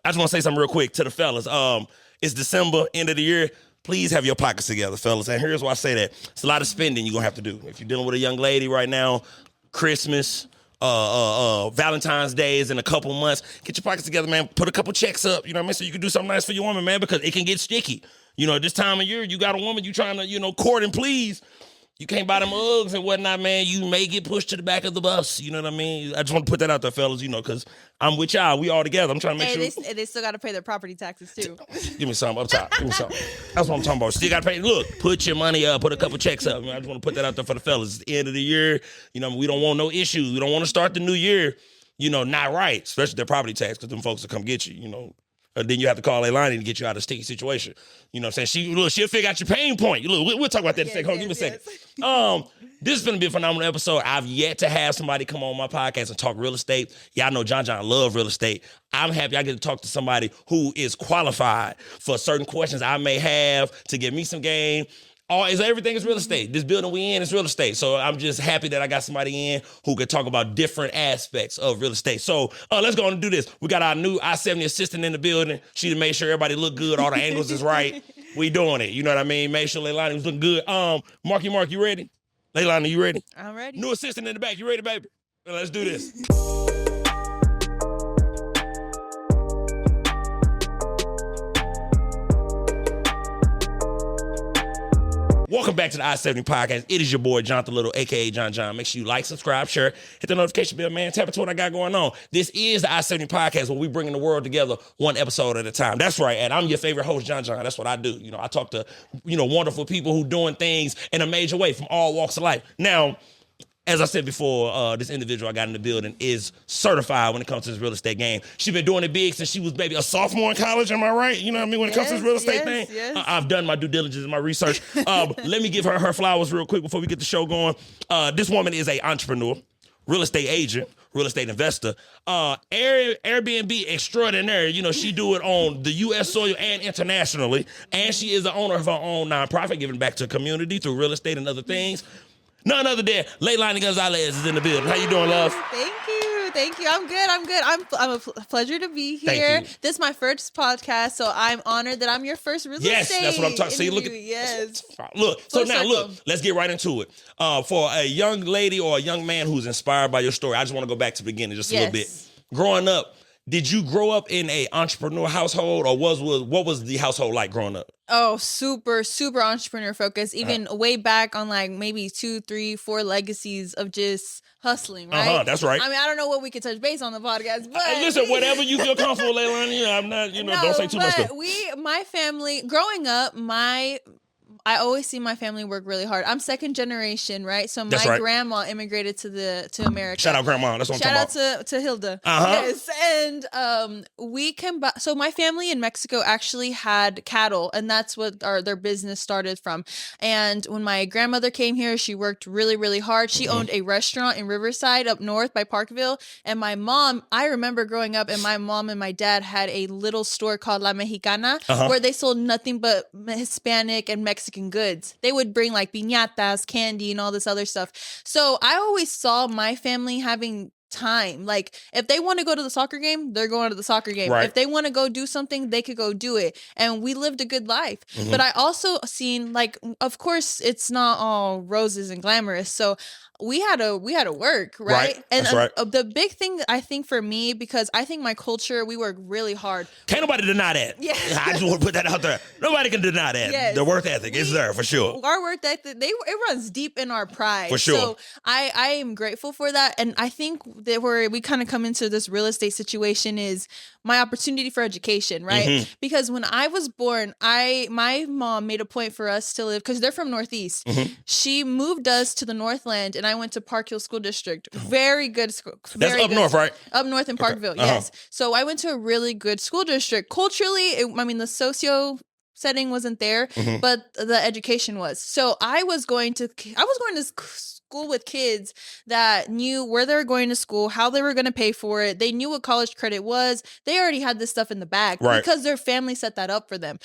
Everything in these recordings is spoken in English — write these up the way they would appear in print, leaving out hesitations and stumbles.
I just want to say something real quick to the fellas. It's December, end of the year. Please have your pockets together, fellas. And here's why I say that. It's a lot of spending you're going to have to do. If you're dealing with a young lady right now, Christmas, Valentine's Day is in a couple months. Get your pockets together, man. Put a couple checks up, you know what I mean? So you can do something nice for your woman, man, because it can get sticky. You know, this time of year, you got a woman you trying to, court and please. You can't buy them Uggs and whatnot, man. You may get pushed to the back of the bus. You know what I mean? I just want to put that out there, fellas, because I'm with y'all. We all together. I'm trying to make sure. They still got to pay their property taxes, too. Give me some up top. Give me some. That's what I'm talking about. Still got to pay. Look, put your money up. Put a couple checks up. I just want to put that out there for the fellas. It's the end of the year. We don't want no issues. We don't want to start the new year, not right, especially their property tax, because them folks will come get you, Then you have to call Laylani to get you out of a sticky situation. You know what I'm saying? She'll figure out your pain point. Look, we'll talk about that in a second. Hold on, give me a second. This is going to be a phenomenal episode. I've yet to have somebody come on my podcast and talk real estate. Y'all know John love real estate. I'm happy I get to talk to somebody who is qualified for certain questions I may have to give me some game. Everything is real estate. This building we in is real estate. So I'm just happy that I got somebody in who could talk about different aspects of real estate. So let's go on and do this. We got our new I-70 assistant in the building. She done made sure everybody look good. All the angles is right. We doing it. You know what I mean? Made sure Laylani was looking good. Mark, you ready? Laylani, you ready? I'm ready. New assistant in the back. You ready, baby? Let's do this. Welcome back to the I-70 podcast. It is your boy, Jonathan Little, a.k.a. John. Make sure you like, subscribe, share, hit the notification bell, man. Tap into what I got going on. This is the I-70 podcast where we bringing the world together one episode at a time. That's right, and I'm your favorite host, John. That's what I do. I talk to, wonderful people who doing things in a major way from all walks of life. Now, as I said before, this individual I got in the building is certified when it comes to this real estate game. She's been doing it big since she was maybe a sophomore in college. Am I right? You know what I mean? When it comes to this real estate thing, I've done my due diligence and my research. Let me give her flowers real quick before we get the show going. This woman is an entrepreneur, real estate agent, real estate investor, Airbnb extraordinaire. She do it on the U.S. soil and internationally. And she is the owner of her own nonprofit, giving back to the community through real estate and other things. None other than Laylani Gonzalez is in the building. How you doing, love? Thank you. I'm good. I'm a pleasure to be here. This is my first podcast, so I'm honored that I'm your first real estate. Yes, that's what I'm talking. See, look at Look. So now, look. Let's get right into it. For a young lady or a young man who's inspired by your story, I just want to go back to the beginning just a little bit. Growing up, did you grow up in a entrepreneur household, or what was the household like growing up? Oh, super, super entrepreneur focused. Even way back on like maybe 2, 3, 4 legacies of just hustling, right? That's right. I mean, I don't know what we could touch base on the podcast, but listen, whatever you feel comfortable, Laylani. I'm not, don't say too much. My family, growing up, I always see my family work really hard. I'm second generation, right? So my grandma immigrated to America. Shout out grandma. That's what I'm talking about. Shout out to Hilda. Yes. And we came back. So my family in Mexico actually had cattle, and that's what their business started from. And when my grandmother came here, she worked really, really hard. She owned a restaurant in Riverside up north by Parkville. And my mom, I remember growing up, and my mom and my dad had a little store called La Mexicana, where they sold nothing but Hispanic and Mexican goods. They would bring like piñatas, candy, and all this other stuff. So I always saw my family having time. Like if they want to go to the soccer game, they're going to the soccer game. Right. If they want to go do something, they could go do it. And we lived a good life. But I also seen, like, of course it's not all roses and glamorous. So we had to work, right? And the big thing I think for me, because I think my culture, we work really hard. Can't nobody deny that. Yeah. I just want to put that out there. Nobody can deny that. Yes. The work ethic is there for sure. Our work ethic, it runs deep in our pride. For sure. So I am grateful for that. And I think that where we kind of come into this real estate situation is my opportunity for education, right? Because when I was born, my mom made a point for us to live, because they're from Northeast. She moved us to the Northland, and I went to Park Hill School District. Very good school. That's up north, right? Up north in Parkville, yes. So I went to a really good school district. Culturally, the socio setting wasn't there, but the education was. So I was going to school with kids that knew where they were going to school, how they were going to pay for it. They knew what college credit was. They already had this stuff in the bag because their family set that up for them.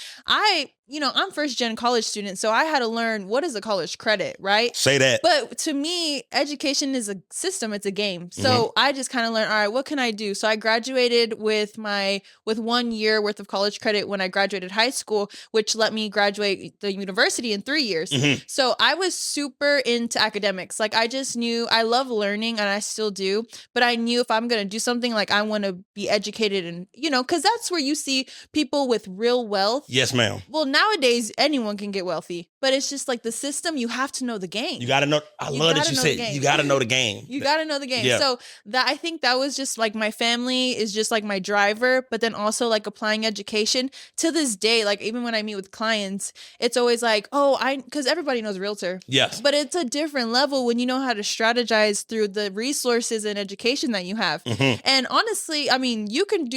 I'm first gen college student, so I had to learn what is a college credit, right? Say that. But to me, education is a system, it's a game. So I just kind of learned, all right, what can I do? So I graduated with 1 year worth of college credit when I graduated high school, which let me graduate the university in 3 years. So I was super into academics. Like I just knew I love learning, and I still do, but I knew if I'm going to do something, like I want to be educated, and because that's where you see people with real wealth. Yes, ma'am. Well, nowadays anyone can get wealthy, but it's just like the system. You have to know the game. You got to know. I love that you said you got to know the game. You got to know the game. Yeah. So I think that was just like my family is just like my driver, but then also like applying education to this day. Like even when I meet with clients, it's always like, because everybody knows realtor. Yes. But it's a different level when you know how to strategize through the resources and education that you have. And honestly, I mean, you can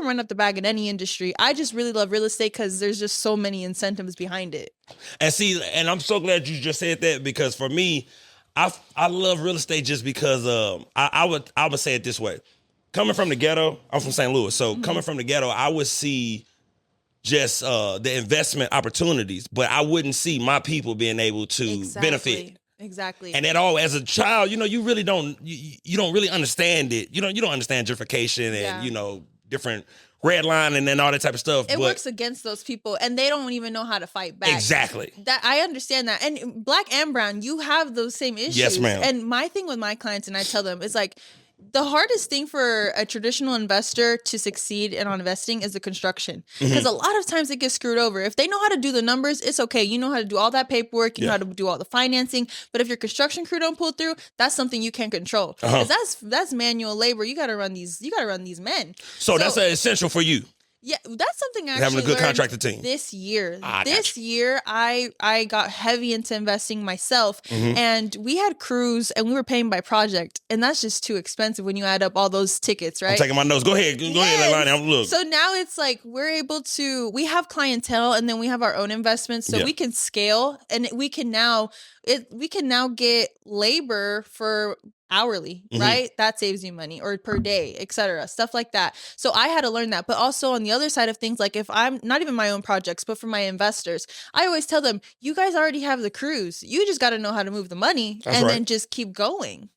run up the bag in any industry. I just really love real estate because there's just so many incentives behind it. And I'm so glad you just said that, because for me, I love real estate just because I would say it this way. Coming from the ghetto, I'm from St. Louis. So coming from the ghetto, I would see just the investment opportunities, but I wouldn't see my people being able to benefit. Exactly. And at all, as a child, you really don't, you don't really understand it. You don't understand gentrification and, different redlining and then all that type of stuff. It works against those people, and they don't even know how to fight back. Exactly. That I understand that. And black and brown, you have those same issues. Yes, ma'am. And my thing with my clients, and I tell them, is like, the hardest thing for a traditional investor to succeed in on investing is the construction. Because a lot of times it gets screwed over. If they know how to do the numbers, it's okay. You know how to do all that paperwork. You know how to do all the financing. But if your construction crew don't pull through, that's something you can't control. Because that's manual labor. You got to run these men. So that's essential for you. Yeah, that's something I actually having a good learned contractor team this year. This year, I got heavy into investing myself, and we had crews, and we were paying by project, and that's just too expensive when you add up all those tickets, right? I'm taking my notes. Go ahead, Laylani. Look. So now it's like we have clientele, and then we have our own investments, so we can scale, and we can now get labor for hourly, right? That saves you money, or per day, etc. Stuff like that. So I had to learn that. But also on the other side of things, like if I'm not even my own projects, but for my investors, I always tell them, you guys already have the crews. You just got to know how to move the money then just keep going.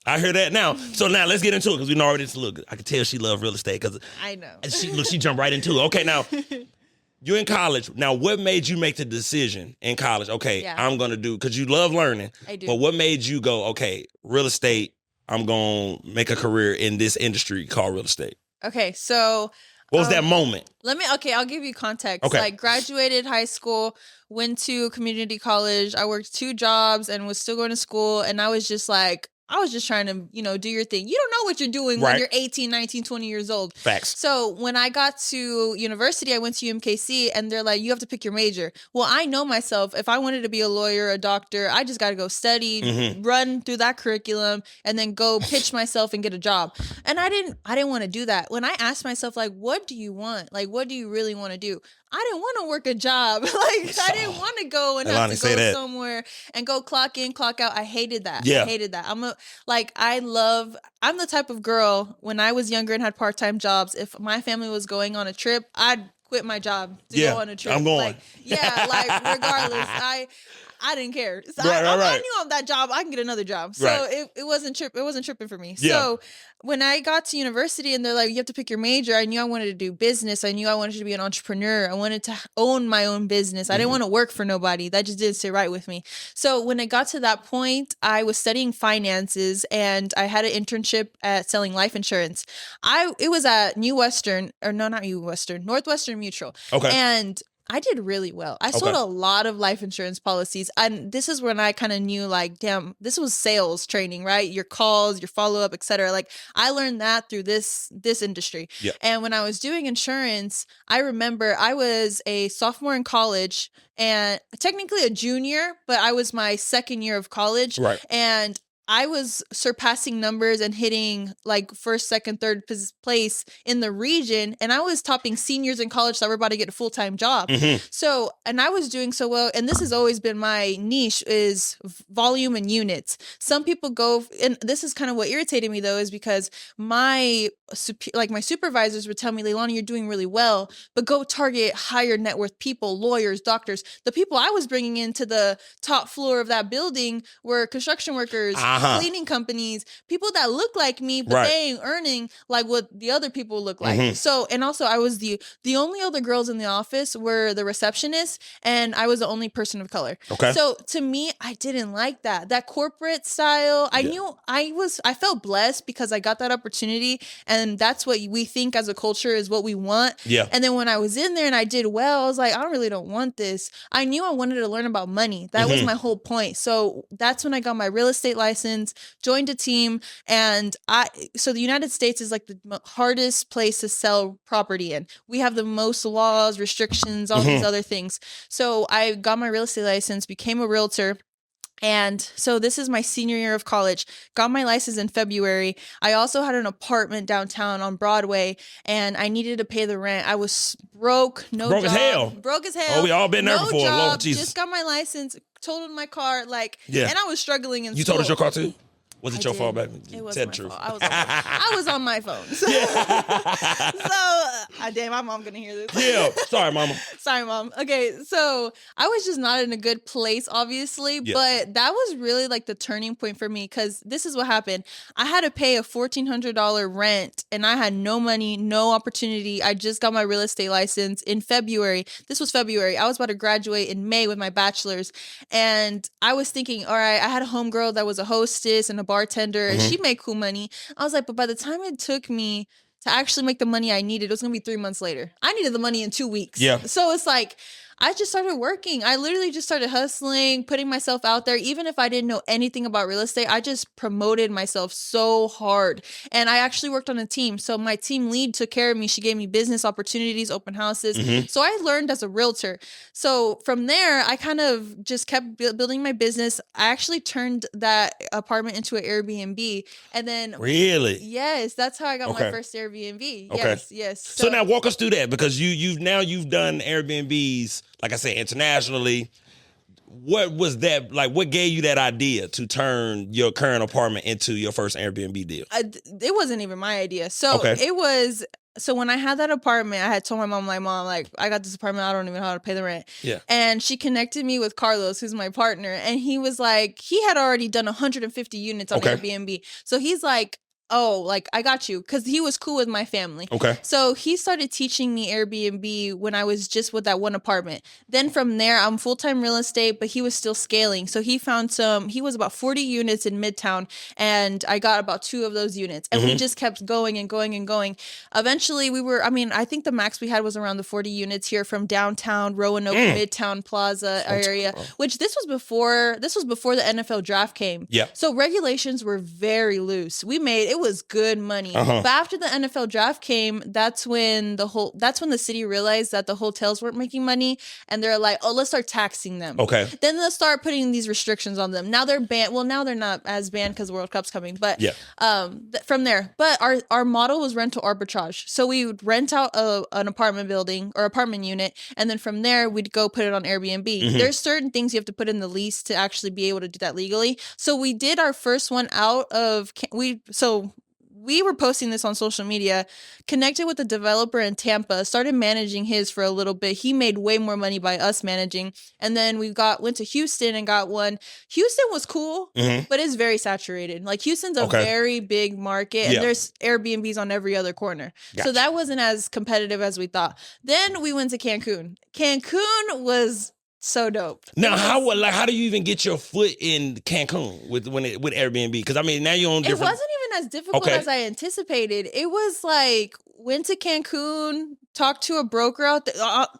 I hear that now. So now let's get into it, because we know already. Look, I can tell she loves real estate, because I know. She jumped right into it. Okay, now you're in college. Now, what made you make the decision in college? Okay, I'm going to do, because you love learning. I do. But what made you go, okay, real estate, I'm going to make a career in this industry called real estate? Okay, so what was that moment? I'll give you context. Okay. Like graduated high school, went to community college. I worked 2 jobs and was still going to school. And I was just trying to, do your thing. You don't know what you're doing when you're 18, 19, 20 years old. Facts. So when I got to university, I went to UMKC, and they're like, you have to pick your major. Well, I know myself. If I wanted to be a lawyer, a doctor, I just got to go study, run through that curriculum, and then go pitch myself and get a job. And I didn't want to do that. When I asked myself, like, what do you want? Like, what do you really want to do? I didn't want to work a job. I didn't want to go and have to go somewhere and go clock in, clock out. I hated that. Yeah. I hated that. I'm the type of girl, when I was younger and had part-time jobs, if my family was going on a trip, I'd quit my job to go on a trip. I'm going. Regardless, I didn't care. So I knew on that job I can get another job. So it wasn't tripping for me. Yeah. So when I got to university and they're like, you have to pick your major, I knew I wanted to do business. I knew I wanted to be an entrepreneur. I wanted to own my own business. I didn't want to work for nobody. That just didn't sit right with me. So when it got to that point, I was studying finances, and I had an internship at selling life insurance. It was at Northwestern Mutual. Okay. And I did really well. I sold a lot of life insurance policies. And this is when I kind of knew, like, damn, this was sales training, right? Your calls, your follow-up, et cetera. Like, I learned that through this industry. Yep. And when I was doing insurance, I remember I was a sophomore in college and technically a junior, but I was my second year of college. Right. And I was surpassing numbers and hitting like first, second, third place in the region. And I was topping seniors in college that were about to get a full-time job. So, and I was doing so well. And this has always been my niche, is volume and units. Some people go, and this is kind of what irritated me though, is because like my supervisors would tell me, Laylani, you're doing really well, but go target higher net worth people, lawyers, doctors. The people I was bringing into the top floor of that building were construction workers, cleaning companies, people that look like me, but they ain't earning like what the other people look like. So, and also I was the only other girls in the office were the receptionists, and I was the only person of color. So to me, I didn't like that corporate style. I knew I felt blessed because I got that opportunity, and that's what we think as a culture is what we want. And then when I was in there and I did well, I was like, I really don't want this. I knew I wanted to learn about money. That was my whole point. So that's when I got my real estate license, joined a team, and so the United States is like the hardest place to sell property in. We have the most laws, restrictions, all these other things. So I got my real estate license, became a realtor. And so this is my senior year of college, got my license in February. I also had an apartment downtown on Broadway, and I needed to pay the rent. I was broke, broke as hell. Oh, we all been there before. Job, Lord Jesus. just got my license, totaled my car, and I was struggling in school. You totaled your car too? Was it your fault, baby? It was my fault. I was on my phone. So, damn, my mom gonna hear this. Yeah, sorry, mama. Sorry, mom. Okay, so I was just not in a good place, obviously, but that was really like the turning point for me, because this is what happened. I had to pay a $1,400 rent, and I had no money, no opportunity. I just got my real estate license in February. This was February. I was about to graduate in May with my bachelor's, and I was thinking, all right, I had a homegirl that was a hostess and a bartender, and she made cool money. I was like, but by the time it took me to actually make the money I needed, it was gonna be 3 months later. I needed the money in 2 weeks. So it's like, I just started working. I literally just started hustling, putting myself out there. Even if I didn't know anything about real estate, I just promoted myself so hard. And I actually worked on a team. So my team lead took care of me. She gave me business opportunities, open houses. So I learned as a realtor. So from there, I kind of just kept building my business. I actually turned that apartment into an Airbnb. And then really? Yes, that's how I got my first Airbnb. Yes. So now walk us through that, because you've done Airbnbs, like I said, internationally. What was that like? What gave you that idea to turn your current apartment into your first Airbnb deal? It wasn't even my idea. So it was. So when I had that apartment, I had told my mom, like, I got this apartment. I don't even know how to pay the rent. And she connected me with Carlos, who's my partner. And he was like, he had already done 150 units on Airbnb. So he's like, oh, like, I got you. Because he was cool with my family. So he started teaching me Airbnb when I was just with that one apartment. Then from there, I'm full-time real estate, but he was still scaling. So he found he was about 40 units in Midtown, and I got about 2 of those units. And we just kept going and going and going. Eventually, I think the max we had was around the 40 units here from downtown, Roanoke, Midtown Plaza area, which this was before the NFL draft came. So regulations were very loose. It was good money. But after the NFL draft came, that's when the city realized that the hotels weren't making money, and they're like, oh, let's start taxing them. Then they'll start putting these restrictions on them. Now they're banned. Well, now they're not as banned because the World Cup's coming. But from there, but our model was rental arbitrage. So we would rent out an apartment building or apartment unit, and then from there we'd go put it on Airbnb. There's certain things you have to put in the lease to actually be able to do that legally. So we did our first one out of we were posting this on social media, connected with a developer in Tampa, started managing his for a little bit. He made way more money by us managing. And then we went to Houston and got one. Houston was cool, but it's very saturated. Like, Houston's a very big market, and there's Airbnbs on every other corner. So that wasn't as competitive as we thought. Then we went to Cancun. Cancun was so dope. Now, how do you even get your foot in Cancun with Airbnb? Because now you're on different. It wasn't even as difficult as I anticipated. It was like, went to Cancun, talked to a broker out there,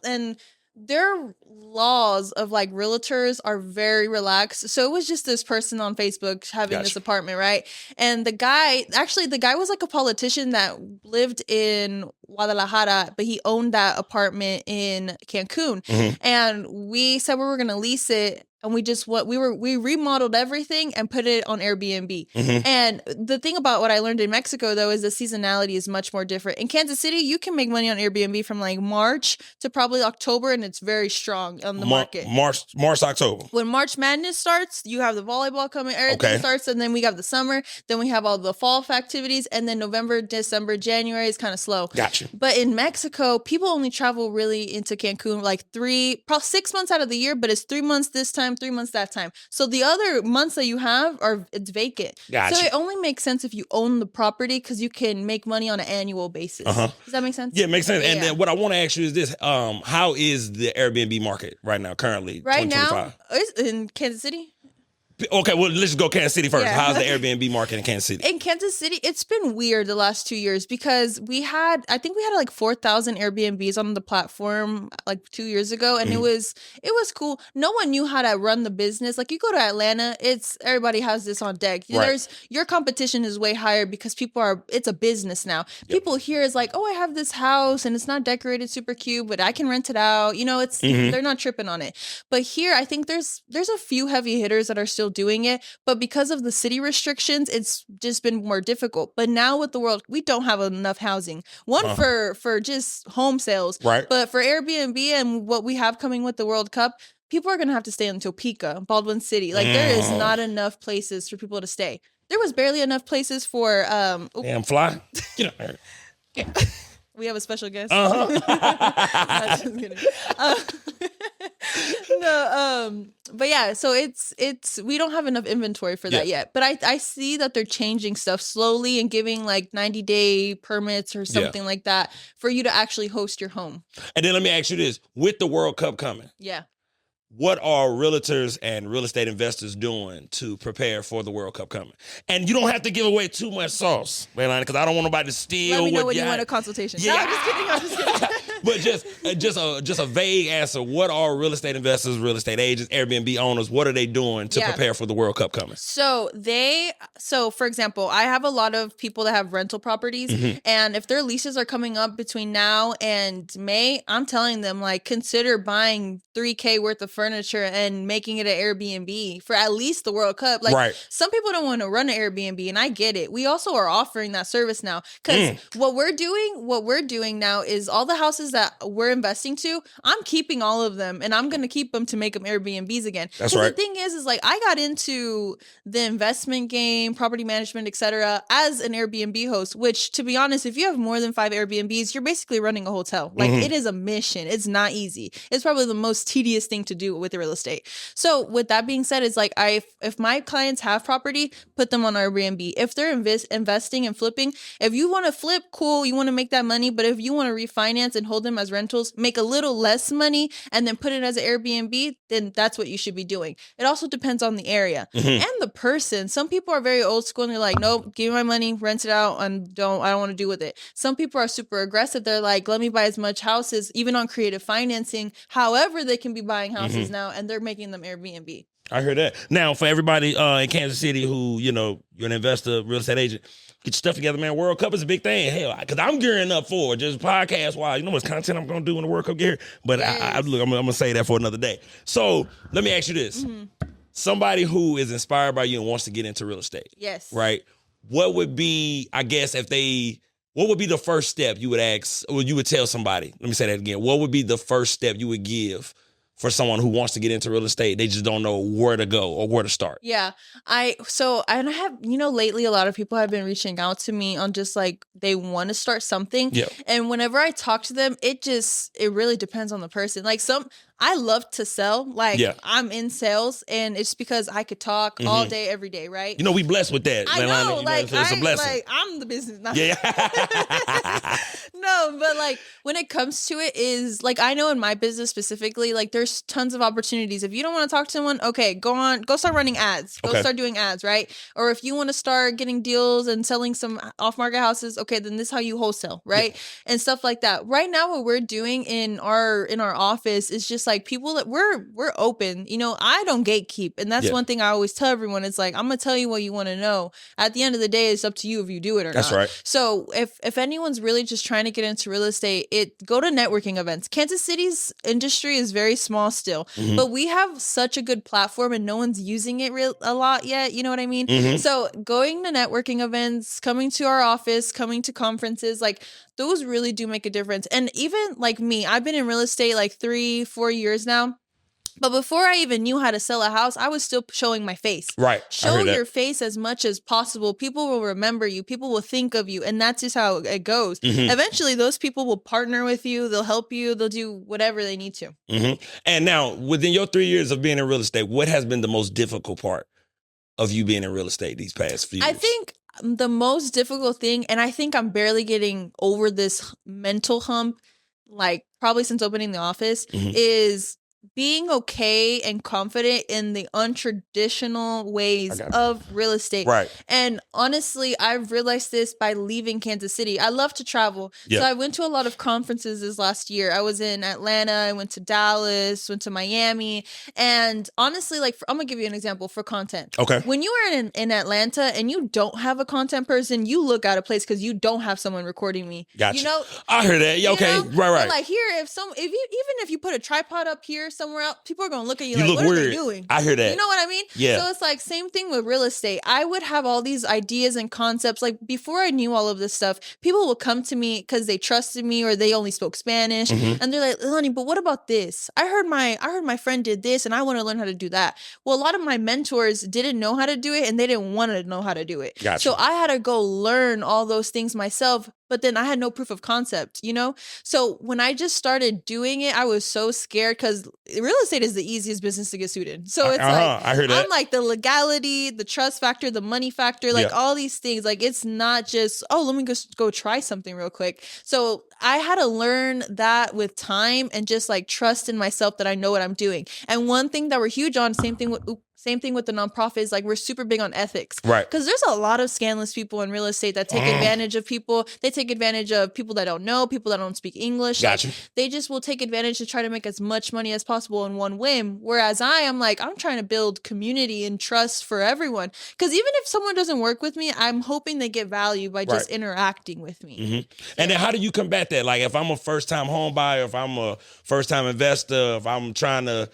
and their laws of like realtors are very relaxed. So it was just this person on Facebook having this apartment, right? And the guy was like a politician that lived in Guadalajara, but he owned that apartment in Cancun. And we said we were going to lease it and we remodeled everything and put it on Airbnb. And the thing about what I learned in Mexico though is the seasonality is much more different. In Kansas City, you can make money on Airbnb from like March to probably October, and it's very strong on the market. March, October. When March Madness starts, you have the volleyball coming, everything starts, and then we have the summer, then we have all the fall activities, and then November, December, January is kind of slow. Gotcha. But in Mexico, people only travel really into Cancun like probably 6 months out of the year, but it's 3 months this time, 3 months that time. So the other months that you have it's vacant. Gotcha. So it only makes sense if you own the property because you can make money on an annual basis. Does that make sense? Yeah, it makes sense. And then what I want to ask you is this: how is the Airbnb market right now, currently? Right now, it's in Kansas City. Okay, well, let's just go Kansas City first. How's the Airbnb market in Kansas City? In Kansas City, it's been weird the last 2 years because I think we had like 4,000 Airbnbs on the platform like 2 years ago, and it was cool. No one knew how to run the business. Like you go to Atlanta, everybody has this on deck. Right. Your competition is way higher because it's a business now. People here is like, oh, I have this house and it's not decorated super cute, but I can rent it out. You know, they're not tripping on it. But here, I think there's a few heavy hitters that are still doing it, but because of the city restrictions, it's just been more difficult. But now with the world, we don't have enough housing. One for just home sales, right? But for Airbnb and what we have coming with the World Cup, people are gonna have to stay in Topeka, Baldwin City. Like there is not enough places for people to stay. There was barely enough places for damn fly. Get up there. We have a special guest. But yeah, so it's we don't have enough inventory for that yet. But I see that they're changing stuff slowly and giving like 90-day permits or something like that for you to actually host your home. And then let me ask you this: with the World Cup coming, what are realtors and real estate investors doing to prepare for the World Cup coming? And you don't have to give away too much sauce, Laylani, because I don't want nobody to steal. Let me know when you want a consultation. Yeah. No, I'm just kidding. But just a vague answer. What are real estate investors, real estate agents, Airbnb owners, what are they doing to prepare for the World Cup coming? So for example, I have a lot of people that have rental properties, and if their leases are coming up between now and May, I'm telling them like consider buying $3,000 worth of furniture and making it an Airbnb for at least the World Cup. Like some people don't want to run an Airbnb, and I get it. We also are offering that service now because what we're doing now is all the houses that we're investing to, I'm keeping all of them, and I'm going to keep them to make them Airbnbs again. That's right. The thing is like I got into the investment game, property management, etc. as an Airbnb host, which to be honest, if you have more than 5 Airbnbs, you're basically running a hotel. Like it is a mission. It's not easy. It's probably the most tedious thing to do with real estate. So with that being said, it's like if my clients have property, put them on Airbnb. If they're investing and flipping, if you want to flip, cool, you want to make that money. But if you want to refinance and hold them as rentals, make a little less money, and then put it as an Airbnb, then that's what you should be doing. It also depends on the area and the person. Some people are very old school and they're like, nope, give me my money, rent it out, and I don't want to do with it. Some people are super aggressive. They're like, let me buy as much houses, even on creative financing. However, they can be buying houses now, and they're making them Airbnb. I heard that. Now, for everybody in Kansas City who, you're an investor, real estate agent, get your stuff together, man. World Cup is a big thing. Hell, because I'm gearing up for it, just podcast-wise. You know what content I'm going to do when the World Cup get here? But look, I'm going to say that for another day. So let me ask you this. Somebody who is inspired by you and wants to get into real estate. Yes. Right? What would be, I guess, what would be the first step you would ask, or you would tell somebody? Let me say that again. What would be the first step you would give for someone who wants to get into real estate? They just don't know where to go or where to start. Yeah. I have, lately a lot of people have been reaching out to me on just like, they want to start something. Yeah. And whenever I talk to them, it really depends on the person. Like I love to sell. Like I'm in sales, and it's because I could talk all day, every day, right? We blessed with that. I know, it's a blessing. Like I'm the business. Yeah. No, but like when it comes to it is like, I know in my business specifically, like there's tons of opportunities. If you don't want to talk to someone, okay, go start running ads. Go start doing ads, right? Or if you want to start getting deals and selling some off-market houses, okay, then this is how you wholesale, right? Yeah. And stuff like that. Right now, what we're doing in our office is just like, like people that we're open. You know, I don't gatekeep. And that's one thing I always tell everyone. It's like, I'm going to tell you what you want to know. At the end of the day, it's up to you if you do it or not. That's right. So if anyone's really just trying to get into real estate, go to networking events. Kansas City's industry is very small still, but we have such a good platform and no one's using it a lot yet. You know what I mean? So going to networking events, coming to our office, coming to conferences, like those really do make a difference. And even like me, I've been in real estate like 3-4 years now. But before I even knew how to sell a house, I was still showing my face. Right. Show your face as much as possible. People will remember you. People will think of you. And that's just how it goes. Eventually, those people will partner with you. They'll help you. They'll do whatever they need to. And now, within your 3 years of being in real estate, what has been the most difficult part of you being in real estate these past few years? I think the most difficult thing, and I think I'm barely getting over this mental hump, like probably since opening the office, is being okay and confident in the untraditional ways of real estate. Right. And honestly, I've realized this by leaving Kansas City. I love to travel. Yeah. So I went to a lot of conferences this last year. I was in Atlanta, I went to Dallas, went to Miami. And honestly, like I'm going to give you an example for content. Okay. When you are in Atlanta and you don't have a content person, you look out of place because you don't have someone recording me. Gotcha. You know? I heard that. Yeah, okay. You know? Right. But like here, even if you put a tripod up here somewhere else, people are gonna look at you, You like, look what weird. are they doing? I hear that. You know what I mean? Yeah. So it's like same thing with real estate. I would have all these ideas and concepts. Like before I knew all of this stuff, people would come to me because they trusted me or they only spoke Spanish, and they're like, Laylani, but what about this? I heard my friend did this, and I want to learn how to do that. Well, a lot of my mentors didn't know how to do it, and they didn't want to know how to do it. Gotcha. So I had to go learn all those things myself. But then I had no proof of concept, you know? So when I just started doing it, I was so scared because real estate is the easiest business to get sued in. So it's like, I heard that. I'm like the legality, the trust factor, the money factor, like all these things. Like it's not just, oh, let me just go try something real quick. So I had to learn that with time and just like trust in myself that I know what I'm doing. And one thing that we're huge on, same thing with the nonprofit, is like we're super big on ethics. Right. Because there's a lot of scandalous people in real estate that take advantage of people. They take advantage of people that don't know, people that don't speak English. Gotcha. Like, they just will take advantage to try to make as much money as possible in one whim. Whereas I'm like, I'm trying to build community and trust for everyone. Because even if someone doesn't work with me, I'm hoping they get value by just interacting with me. And then how do you combat that? Like if I'm a first-time home buyer, if I'm a first-time investor, if I'm trying to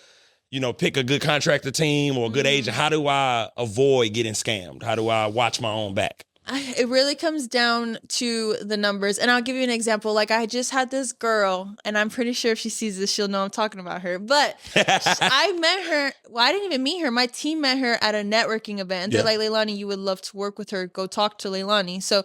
pick a good contractor team or a good agent, how do I avoid getting scammed? How do I watch my own back? It really comes down to the numbers. And I'll give you an example. Like I just had this girl, and I'm pretty sure if she sees this, she'll know I'm talking about her. But I met her. Well, I didn't even meet her. My team met her at a networking event. And they're like, Laylani, you would love to work with her. Go talk to Laylani. So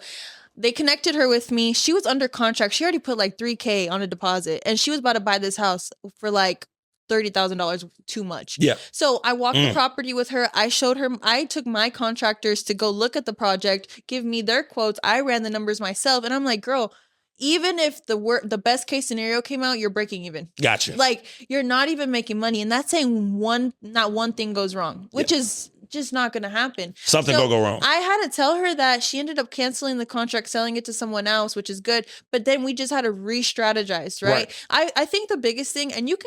they connected her with me. She was under contract. She already put like $3,000 on a deposit. And she was about to buy this house for like $30,000 too much. Yeah. So I walked the property with her. I showed her, I took my contractors to go look at the project, give me their quotes. I ran the numbers myself. And I'm like, girl, even if the best case scenario came out, you're breaking even. Gotcha. Like you're not even making money. And that's saying not one thing goes wrong, which is just not going to happen. Something will go wrong. I had to tell her that. She ended up canceling the contract, selling it to someone else, which is good. But then we just had to re-strategize, right? I think the biggest thing, and you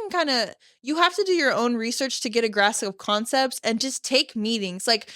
have to do your own research to get a grasp of concepts and just take meetings. Like,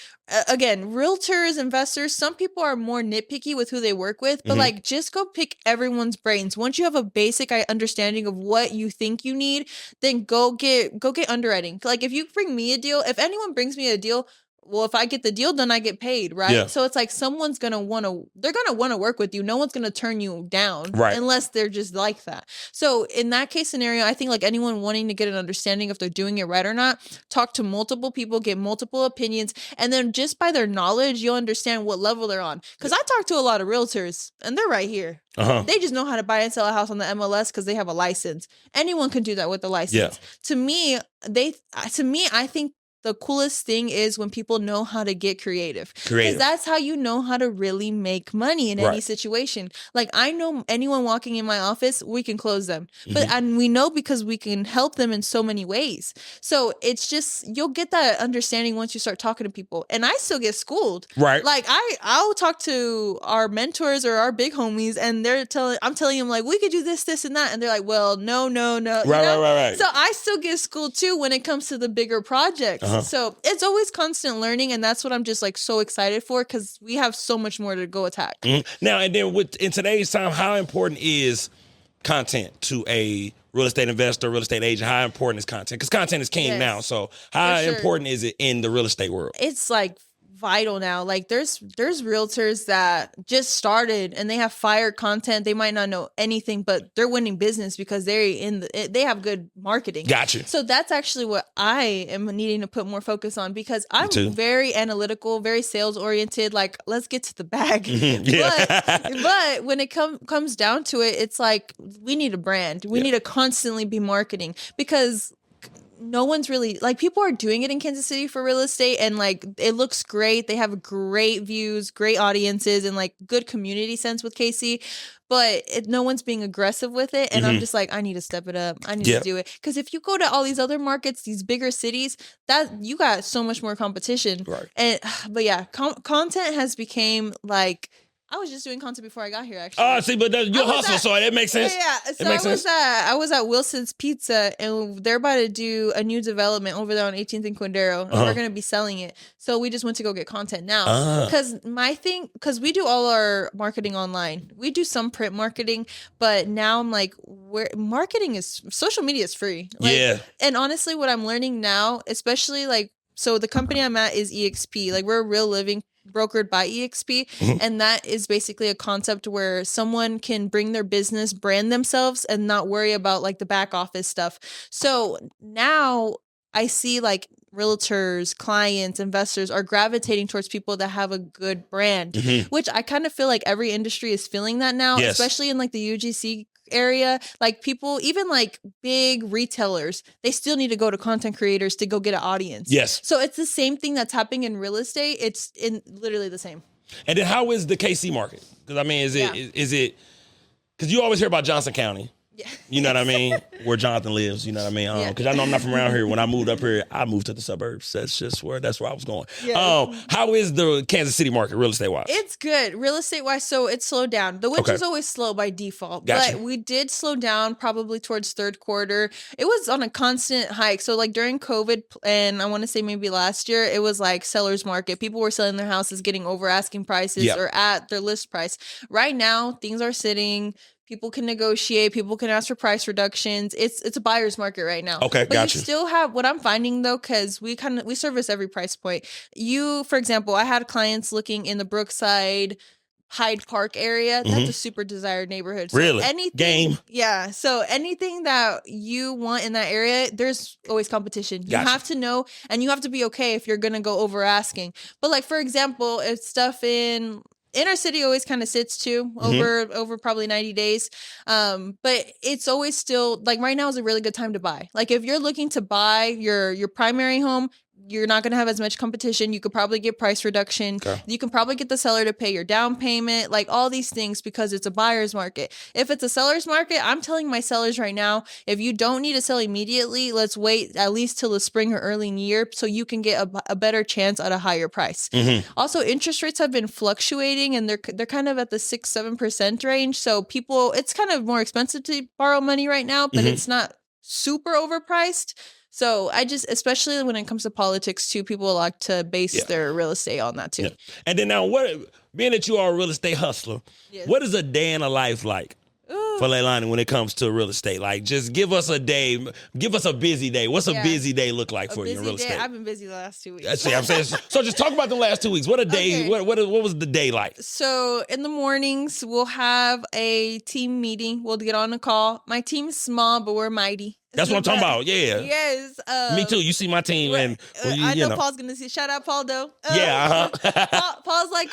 again, realtors, investors, some people are more nitpicky with who they work with, but like just go pick everyone's brains. Once you have a basic understanding of what you think you need, then go get underwriting. Like if you bring me a deal, if anyone brings me a deal, well, if I get the deal done, I get paid, right? Yeah. So it's like someone's going to want to work with you. No one's going to turn you down unless they're just like that. So in that case scenario, I think like anyone wanting to get an understanding if they're doing it right or not, talk to multiple people, get multiple opinions. And then just by their knowledge, you'll understand what level they're on. Because I talk to a lot of realtors and they're right here. They just know how to buy and sell a house on the MLS because they have a license. Anyone can do that with a license. To me, I think the coolest thing is when people know how to get creative. Because Creative. that's how you know how to really make money in any Right. situation. Like, I know anyone walking in my office, we can close them. But Mm-hmm. and we know because we can help them in so many ways. So it's just, you'll get that understanding once you start talking to people. And I still get schooled. Right. Like, I'll talk to our mentors or our big homies, and I'm telling them, like, we could do this, this, and that. And they're like, well, no. Right. So I still get schooled too when it comes to the bigger projects. So it's always constant learning, and that's what I'm just like so excited for, because we have so much more to go attack. Now, and then in today's time, how important is content to a real estate investor, real estate agent? How important is content? Because content is king now. So how important is it in the real estate world? It's like vital now. Like, there's realtors that just started and they have fire content. They might not know anything, but they're winning business because they have good marketing. Gotcha. So that's actually what I am needing to put more focus on, because I'm very analytical, very sales oriented. Like, let's get to the bag. But when it comes down to it, it's like, we need a brand. We need to constantly be marketing, because no one's really, like, people are doing it in Kansas City for real estate, and like, it looks great. They have great views, great audiences, and like good community sense with KC, but no one's being aggressive with it. And I'm just like, I need to step it up. I need to do it. Because if you go to all these other markets, these bigger cities, that you got so much more competition. Right. But yeah, content has became like, I was just doing content before I got here, actually. Oh, see, but you hustle, so that makes sense. Yeah. So I was at Wilson's Pizza, and they're about to do a new development over there on 18th and Quindaro, and we're going to be selling it. So we just went to go get content now. Because we do all our marketing online. We do some print marketing, but now I'm like, social media is free. Like, and honestly, what I'm learning now, especially like, so the company I'm at is EXP. Like, we're a real living brokered by EXP. And that is basically a concept where someone can bring their business, brand themselves, and not worry about like the back office stuff. So now I see like realtors, clients, investors are gravitating towards people that have a good brand, which I kind of feel like every industry is feeling that now, especially in like the UGC area. Like, people, even like big retailers, they still need to go to content creators to go get an audience. Yes. So it's the same thing that's happening in real estate. It's literally the same. And then how is the KC market? Because I mean, is it, because you always hear about Johnson County. Yeah. You know what I mean? Where Jonathan lives, you know what I mean? Because I know I'm not from around here. When I moved up here, I moved to the suburbs. That's where I was going. Yeah. How is the Kansas City market real estate wise? It's good. Real estate wise, so it's slowed down. The winter's always slow by default. But we did slow down probably towards third quarter. It was on a constant hike. So like during COVID, and I want to say maybe last year, it was like seller's market. People were selling their houses, getting over asking prices or at their list price. Right now, things are sitting. People can negotiate. People can ask for price reductions. It's a buyer's market right now. Okay, but gotcha. You still have, what I'm finding though, because we service every price point. For example, I had clients looking in the Brookside, Hyde Park area. That's a super desired neighborhood. So really? Anything, yeah. So anything that you want in that area, there's always competition. You have to know, and you have to be okay if you're gonna go over asking. But like, for example, if stuff in inner city always kind of sits too over probably 90 days. But it's always still like, right now is a really good time to buy. Like, if you're looking to buy your primary home, you're not going to have as much competition. You could probably get price reduction. Okay. You can probably get the seller to pay your down payment, like all these things, because it's a buyer's market. If it's a seller's market, I'm telling my sellers right now, if you don't need to sell immediately, let's wait at least till the spring or early year so you can get a better chance at a higher price. Also, interest rates have been fluctuating, and they're kind of at the 6-7% range. So it's kind of more expensive to borrow money right now, but it's not super overpriced. So especially when it comes to politics too, people like to base their real estate on that too. Yeah. And then now, being that you are a real estate hustler, what is a day in a life like for Laylani when it comes to real estate? Like, just give us a day, give us a busy day. What's a busy day look like for you in real estate? I've been busy the last 2 weeks. That's what I'm saying. So just talk about the last 2 weeks. What a day, what was the day like? So in the mornings, we'll have a team meeting. We'll get on a call. My team's small, but we're mighty. That's what I'm talking about. Yeah. Yes. Me too. You see my team, and when I you know Paul's gonna see. Shout out Paul though. Yeah. Paul's like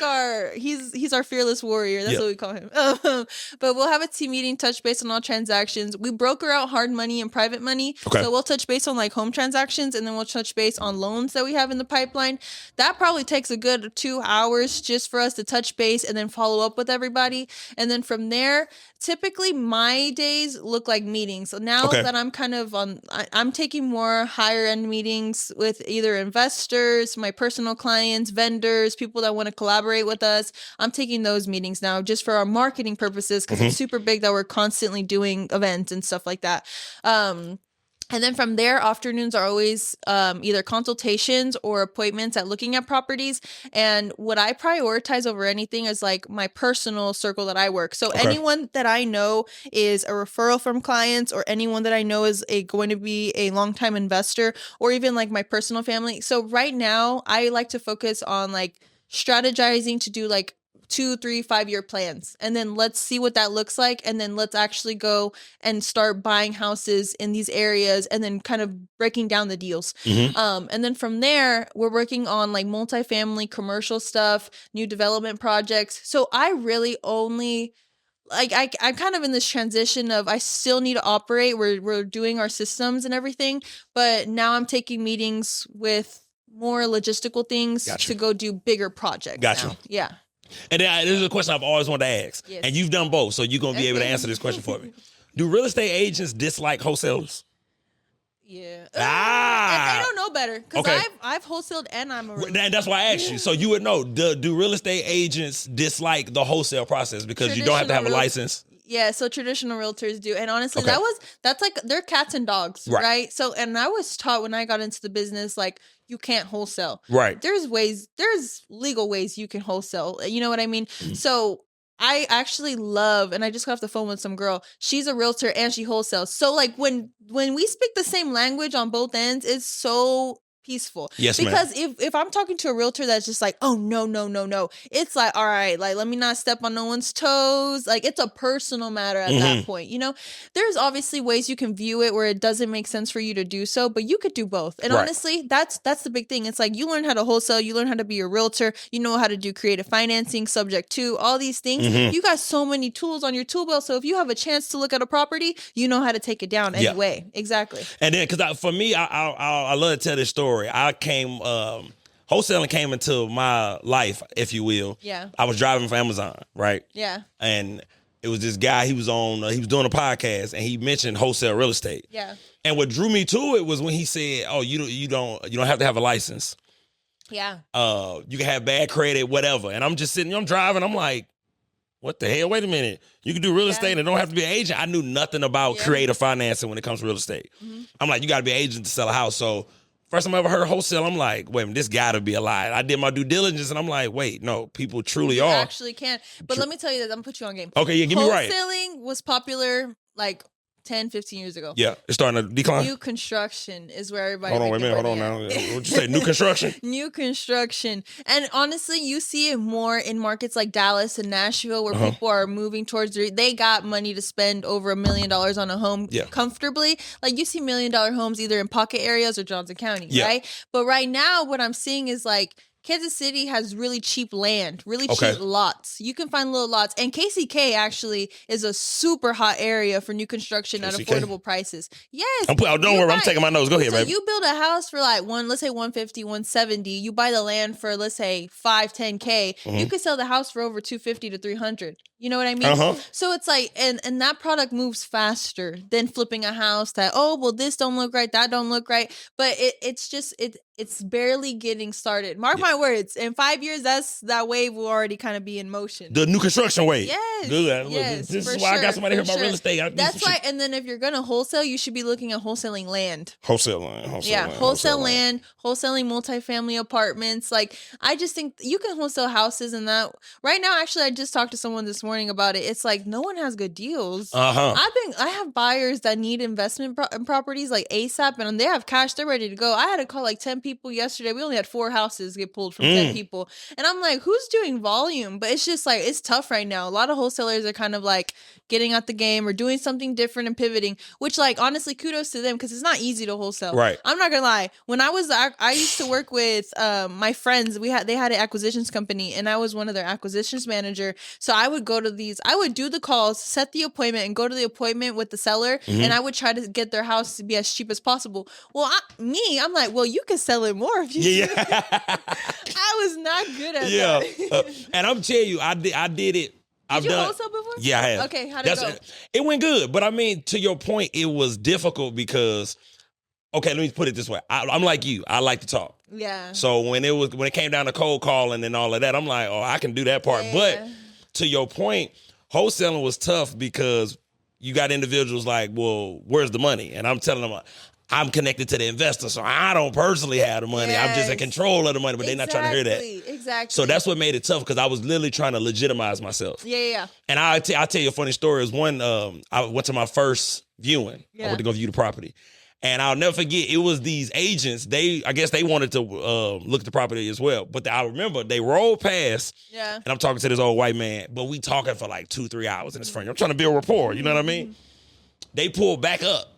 he's our fearless warrior. That's what we call him. But we'll have a team meeting, touch base on all transactions. We broker out hard money and private money. Okay. So we'll touch base on like home transactions, and then we'll touch base on loans that we have in the pipeline. That probably takes a good 2 hours just for us to touch base and then follow up with everybody. And then from there, typically my days look like meetings. So now that I'm kind of I'm taking more higher end meetings with either investors, my personal clients, vendors, people that want to collaborate with us. I'm taking those meetings now just for our marketing purposes, because it's super big that we're constantly doing events and stuff like that. And then from there, afternoons are always either consultations or appointments at looking at properties. And what I prioritize over anything is like my personal circle that I work. So anyone that I know is a referral from clients, or anyone that I know is going to be a longtime investor, or even like my personal family. So right now, I like to focus on like strategizing to do like 2, 3, 5-year plans. And then let's see what that looks like. And then let's actually go and start buying houses in these areas, and then kind of breaking down the deals. And then from there, we're working on like multifamily commercial stuff, new development projects. So I really only like I'm kind of in this transition of I still need to operate. We're doing our systems and everything, but now I'm taking meetings with more logistical things to go do bigger projects. Now. Yeah. And then this is a question I've always wanted to ask. Yes. And you've done both, so you're going to be able to answer this question for me. Do real estate agents dislike wholesalers? Yeah. If they don't know better. Because I've wholesaled and I'm a realtor. And that's why I asked you. So you would know, do real estate agents dislike the wholesale process because you don't have to have a license? Yeah, so traditional realtors do. And honestly, that's like, they're cats and dogs, right? So, and I was taught when I got into the business, like, you can't wholesale. Right. There's legal ways you can wholesale. You know what I mean? So I actually love, and I just got off the phone with some girl. She's a realtor and she wholesales. So like when we speak the same language on both ends, it's so peaceful. Yes, because if I'm talking to a realtor that's just like, oh no, it's like, all right, like let me not step on no one's toes. Like it's a personal matter at that point. You know, there's obviously ways you can view it where it doesn't make sense for you to do so, but you could do both. And honestly, that's the big thing. It's like you learn how to wholesale, you learn how to be a realtor, you know how to do creative financing, subject to all these things. You got so many tools on your tool belt. So if you have a chance to look at a property, you know how to take it down anyway. Exactly. And then, because for me, I love to tell this story. I came, wholesaling came into my life, if you will. Yeah. I was driving for Amazon, right? Yeah. And it was this guy, he was doing a podcast, and he mentioned wholesale real estate. Yeah. And what drew me to it was when he said, oh, you don't have to have a license. Yeah. You can have bad credit, whatever. And I'm just sitting, I'm driving, I'm like, what the hell? Wait a minute. You can do real estate and don't have to be an agent. I knew nothing about creative financing when it comes to real estate. I'm like, you got to be an agent to sell a house. So first time I ever heard wholesale, I'm like, wait a minute, this got to be a lie. I did my due diligence, and I'm like, wait, no, people truly are. Actually can. But let me tell you this. I'm going to put you on game. Okay, yeah, give me right. Wholesaling was popular like 10, 15 years ago. Yeah, it's starting to decline. New construction is where everybody... Hold on, wait a minute, hold on now. What'd you say, new construction? New construction. And honestly, you see it more in markets like Dallas and Nashville where people are moving towards... They got money to spend over $1 million on a home comfortably. Like you see $1 million homes either in pocket areas or Johnson County, right? But right now, what I'm seeing is like... Kansas City has really cheap land, really cheap lots. You can find little lots. And KCK actually is a super hot area for new construction at affordable prices. Yes. Don't worry, I'm taking my notes. Go ahead, baby. You build a house for like let's say 150, 170. You buy the land for, let's say, 5, 10K. You could sell the house for over 250 to 300. You know what I mean? So it's like, and that product moves faster than flipping a house that, oh, well, this don't look right, that don't look right. But it's barely getting started. Mark my words. In 5 years, that wave will already kind of be in motion. The new construction wave. Yes. Good. Yes, this is why I got somebody here about real estate. That's why. And then if you're going to wholesale, you should be looking at wholesaling land. Wholesale land. Wholesale land, wholesaling multifamily apartments. Like, I just think you can wholesale houses and that. Right now, actually, I just talked to someone this morning about it. It's like no one has good deals. I have buyers that need investment properties like ASAP, and they have cash. They're ready to go. I had to call like 10 people people yesterday. We only had 4 houses get pulled from 10 people. And I'm like, who's doing volume? But it's just like, it's tough right now. A lot of wholesalers are kind of like getting out the game or doing something different and pivoting, which like, honestly, kudos to them because it's not easy to wholesale. Right. I'm not gonna lie. When I used to work with my friends, they had an acquisitions company and I was one of their acquisitions manager. So I would go to I would do the calls, set the appointment and go to the appointment with the seller. And I would try to get their house to be as cheap as possible. Well, I'm like, well, you can sell it more if you do. I was not good at that. And I'm telling you, I did it. Did you wholesale before? Yeah, I have. Okay, how did it go? It went good, but I mean, to your point, it was difficult because, okay, let me put it this way. I'm like you. I like to talk. Yeah. So when it came down to cold calling and all of that, I'm like, oh, I can do that part. Yeah. But to your point, wholesaling was tough because you got individuals like, well, where's the money? And I'm telling them, I'm connected to the investor, so I don't personally have the money. I'm just in control of the money, but they're not trying to hear that. Exactly. So that's what made it tough because I was literally trying to legitimize myself. Yeah. And I'll tell you a funny story. Is one, I went to my first viewing. I went to go view the property. And I'll never forget, it was these agents. I guess they wanted to look at the property as well. But I remember they rolled past. Yeah. And I'm talking to this old white man, but we talking for like 2-3 hours in his front. I'm trying to build rapport. You know what I mean? They pulled back up.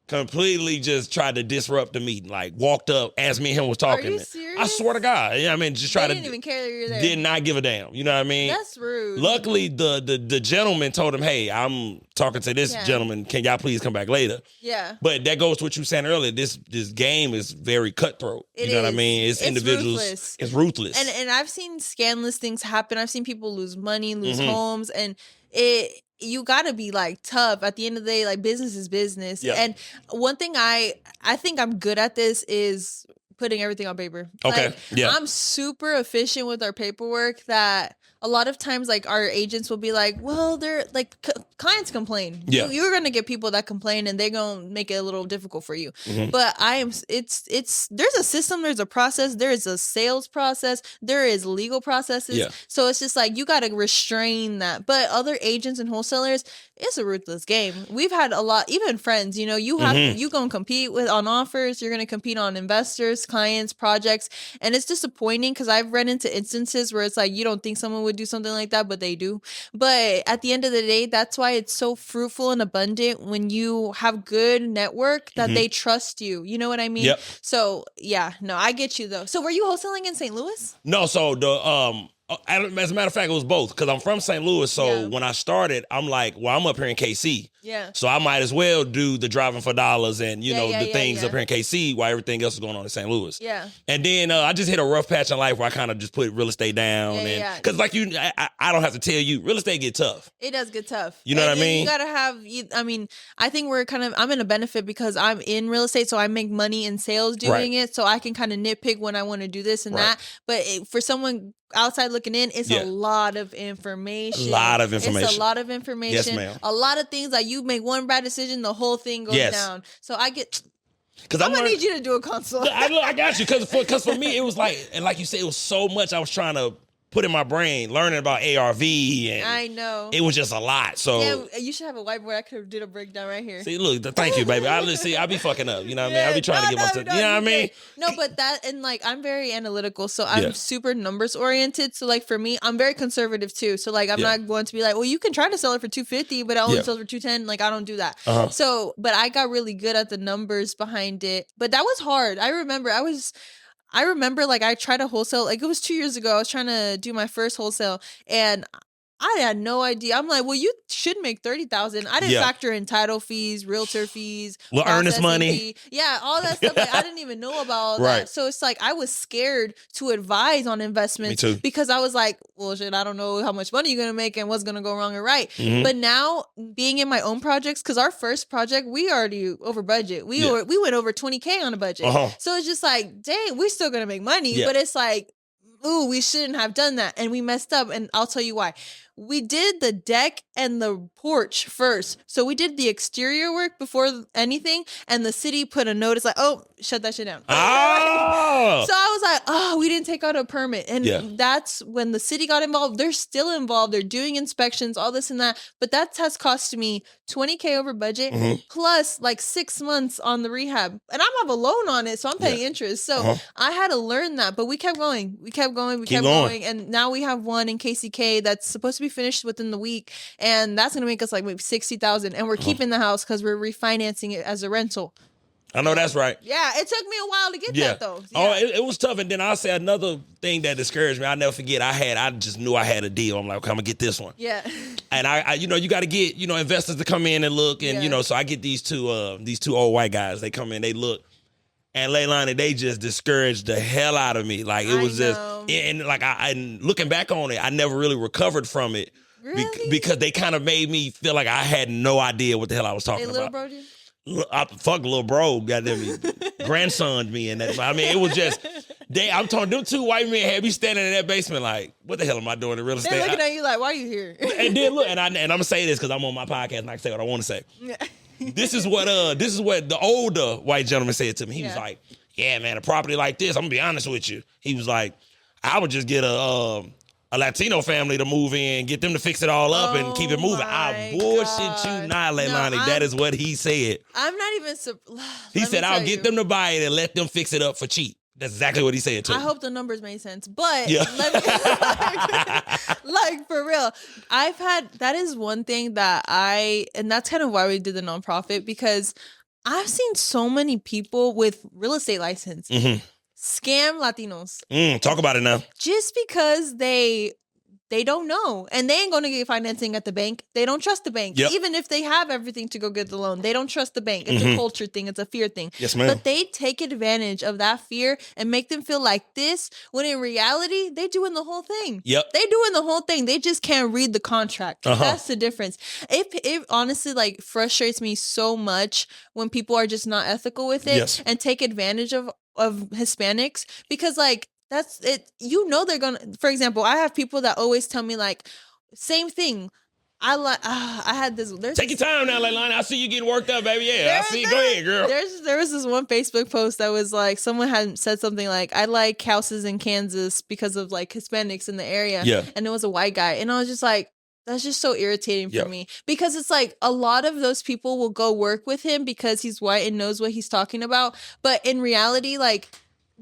Completely just tried to disrupt the meeting. Like walked up, as me and him was talking. Are you serious? I swear to God. Yeah, I mean, just try to. Didn't even care that you're there. Did not give a damn. You know what I mean? That's rude. Luckily, the gentleman told him, "Hey, I'm talking to this gentleman. Can y'all please come back later?" Yeah. But that goes to what you were saying earlier. This game is very cutthroat. You know what I mean? It's individuals. Ruthless. It's ruthless. And I've seen scandalous things happen. I've seen people lose money, lose homes, and you gotta be like tough. At the end of the day, like business is business. Yeah. And one thing I think I'm good at this is putting everything on paper. Okay. Like, I'm super efficient with our paperwork that a lot of times like our agents will be like, well, they're like clients complain. Yeah. You're going to get people that complain and they're going to make it a little difficult for you. But there's a system, there's a process, there is a sales process, there is legal processes. Yeah. So it's just like, you got to restrain that. But other agents and wholesalers, it's a ruthless game. We've had a lot, even friends, you know, you going to compete on offers, you're going to compete on investors, clients, projects. And it's disappointing because I've run into instances where it's like, you don't think someone would do something like that, but they do. But at the end of the day, that's why it's so fruitful and abundant when you have good network that they trust you. You know what I mean? Yep. So yeah, no, I get you though. So were you wholesaling in St. Louis? No, so as a matter of fact, it was both because I'm from St. Louis. So when I started, I'm like, well, I'm up here in KC. Yeah. So I might as well do the driving for dollars and, the things up here in KC while everything else is going on in St. Louis. Yeah. And then I just hit a rough patch in life where I kind of just put real estate down. Because like I don't have to tell you, real estate get tough. It does get tough. You know what I mean? You got to have, I think I'm in a benefit because I'm in real estate. So I make money in sales doing it. So I can kind of nitpick when I want to do this and that. But for someone outside looking in, it's a lot of information. It's a lot of information. Yes, ma'am. A lot of things that you make one bad decision, the whole thing goes down. So I get. Because I'm gonna need you to do a consult. I got you. Because for me, it was like, and like you said, it was so much I was trying to put in my brain, learning about ARV, and I know it was just a lot. So yeah, you should have a whiteboard. I could have did a breakdown right here. See, look, thank you, baby. I be fucking up. You know what I mean? I be trying to get myself. You know what I mean? No, but that and like I'm very analytical, so I'm super numbers oriented. So like for me, I'm very conservative too. So like I'm not going to be like, well, you can try to sell it for $250, but I only sell it for $210. Like I don't do that. So, but I got really good at the numbers behind it. But that was hard. I remember like I tried to wholesale, like it was 2 years ago. I was trying to do my first wholesale and I had no idea. I'm like, well, you should make $30,000. I didn't factor in title fees, realtor fees, earnest money. Fee. Yeah, all that stuff. Like, I didn't even know about all that. So it's like I was scared to advise on investments because I was like, well, shit, I don't know how much money you're gonna make and what's gonna go wrong or right. But now being in my own projects, because our first project we already over budget. We went over $20K on a budget. So it's just like, dang, we're still gonna make money. But it's like, ooh, we shouldn't have done that, and we messed up. And I'll tell you why. we did the deck and the porch first. So we did the exterior work before anything, and the city put a notice like, oh, shut that shit down. Oh. So I was like, oh, we didn't take out a permit. And that's when the city got involved. They're still involved. They're doing inspections, all this and that. But that has cost me $20K over budget plus like 6 months on the rehab. And I have a loan on it, so I'm paying interest. So I had to learn that. But we kept going. We kept going. We kept going. And now we have one in KCK that's supposed to be finished within the week. And that's going to make us like maybe $60,000. And we're keeping the house because we're refinancing it as a rental. I know that's right. Yeah, it took me a while to get that though. Yeah. Oh, it was tough. And then I'll say another thing that discouraged me. I'll never forget. I just knew I had a deal. I'm like, okay, I'm gonna get this one. Yeah. And I you got to get, investors to come in and look. And, so I get these two old white guys. They come in, they look. And Laylani, they just discouraged the hell out of me. Like, it was just, and like, and looking back on it, I never really recovered from it. Really? Because they kind of made me feel like I had no idea what the hell I was talking about. Little bro, Fuck little bro, goddamn me, grandson me, and that. I mean, it was just I'm talking. Them two white men had me standing in that basement like, what the hell am I doing in real estate? They're looking at you like, why are you here? And then look, and I'm gonna say this because I'm on my podcast and I can say what I want to say. This is what the older white gentleman said to me. He was like, yeah, man, a property like this, I'm gonna be honest with you. He was like, I would just get a Latino family to move in, get them to fix it all up and keep it moving. I bullshit you not, Laylani. That is what he said. I'm not even... He said, I'll get them to buy it and let them fix it up for cheap. That's exactly what he said to me. I hope the numbers made sense. But let me, like for real, that is one thing that and that's kind of why we did the nonprofit, because I've seen so many people with real estate license scam Latinos. Talk about it now. Just because they don't know, and they ain't going to get financing at the bank. They don't trust the bank. Even if they have everything to go get the loan, they don't trust the bank. It's a culture thing. It's a fear thing. Yes, ma'am. But they take advantage of that fear and make them feel like this, when in reality, they doing the whole thing. They doing the whole thing. They just can't read the contract. That's the difference. It honestly like frustrates me so much when people are just not ethical with it and take advantage of Hispanics, because like, that's it. They're gonna. For example, I have people that always tell me like, same thing. I had this. Take your time now, Laylani. I see you getting worked up, baby. Yeah, I see. Go ahead, girl. There was this one Facebook post that was like, someone had said something like, I like houses in Kansas because of like Hispanics in the area. And it was a white guy, and I was just like, that's just so irritating for me, because it's like a lot of those people will go work with him because he's white and knows what he's talking about, but in reality, like,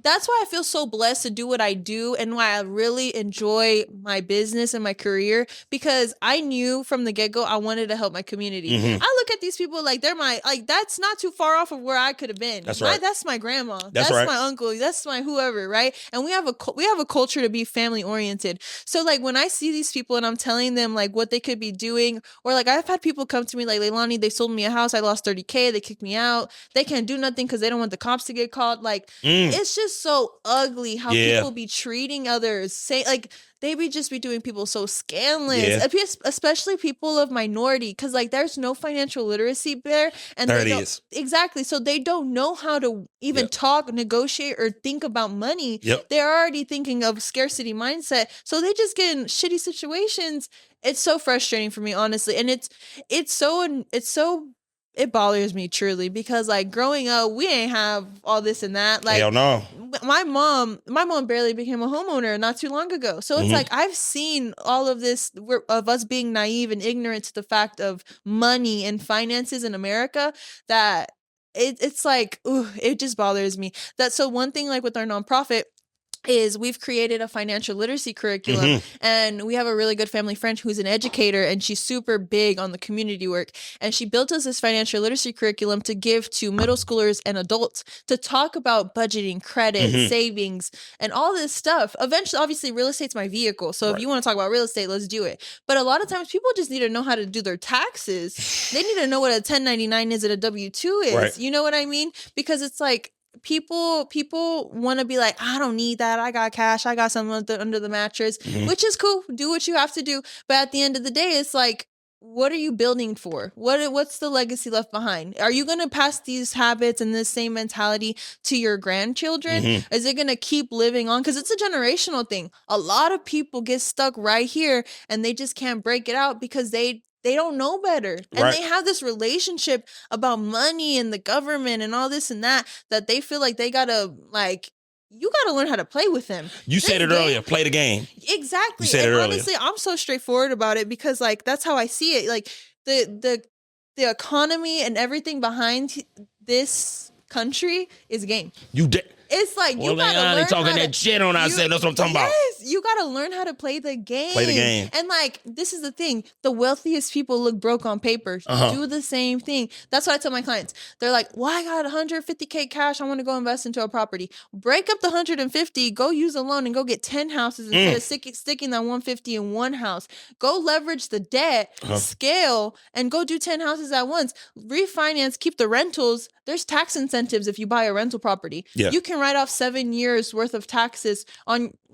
that's why I feel so blessed to do what I do, and why I really enjoy my business and my career, because I knew from the get-go I wanted to help my community. I look at these people like that's not too far off of where I could have been. That's right. That's my grandma. That's my uncle. That's my whoever, right? And we have a culture to be family oriented. So like when I see these people and I'm telling them like what they could be doing, or like I've had people come to me like, Laylani, they sold me a house, I lost $30K, they kicked me out, they can't do nothing because they don't want the cops to get called. Like it's just so ugly how people be treating others. Say like they be doing people so scandalous, especially people of minority, because like there's no financial literacy there, and there it is. Exactly. So they don't know how to even talk, negotiate, or think about money. They're already thinking of scarcity mindset, so they just get in shitty situations. It's so frustrating for me, honestly, and it bothers me truly, because like growing up, we ain't have all this and that. Like, hell no. My mom barely became a homeowner not too long ago. So it's like, I've seen all of this of us being naive and ignorant to the fact of money and finances in America, that it's like, ooh, it just bothers me. So one thing like with our nonprofit is we've created a financial literacy curriculum, and we have a really good family friend who's an educator, and she's super big on the community work, and she built us this financial literacy curriculum to give to middle schoolers and adults to talk about budgeting, credit, savings, and all this stuff. Eventually, obviously, real estate's my vehicle, so if you want to talk about real estate, let's do it. But a lot of times people just need to know how to do their taxes. They need to know what a 1099 is and a W-2 is. You know what I mean? Because it's like, people want to be like, I don't need that, I got cash, I got something under the mattress, which is cool, do what you have to do, but at the end of the day, it's like, what are you building for? What's the legacy left behind? Are you going to pass these habits and this same mentality to your grandchildren? Is it going to keep living on? Because it's a generational thing. A lot of people get stuck right here and they just can't break it out because they don't know better. And they have this relationship about money and the government and all this and that they feel like they gotta you got to learn how to play with them. You said it earlier. Play the game. Exactly. You said it earlier. Honestly, I'm so straightforward about it because that's how I see it. Like the economy and everything behind this country is a game. It's like you gotta learn talking that shit on I said that's what I'm talking about. Yes, you gotta learn how to play the game. Play the game. And this is the thing. The wealthiest people look broke on paper. Do the same thing. That's what I tell my clients. They're like, well, I got 150K cash. I want to go invest into a property. Break up the 150, go use a loan and go get 10 houses instead of sticking that 150 in one house. Go leverage the debt, scale, and go do 10 houses at once. Refinance, keep the rentals. There's tax incentives if you buy a rental property. Yeah. You can write off 7 years worth of taxes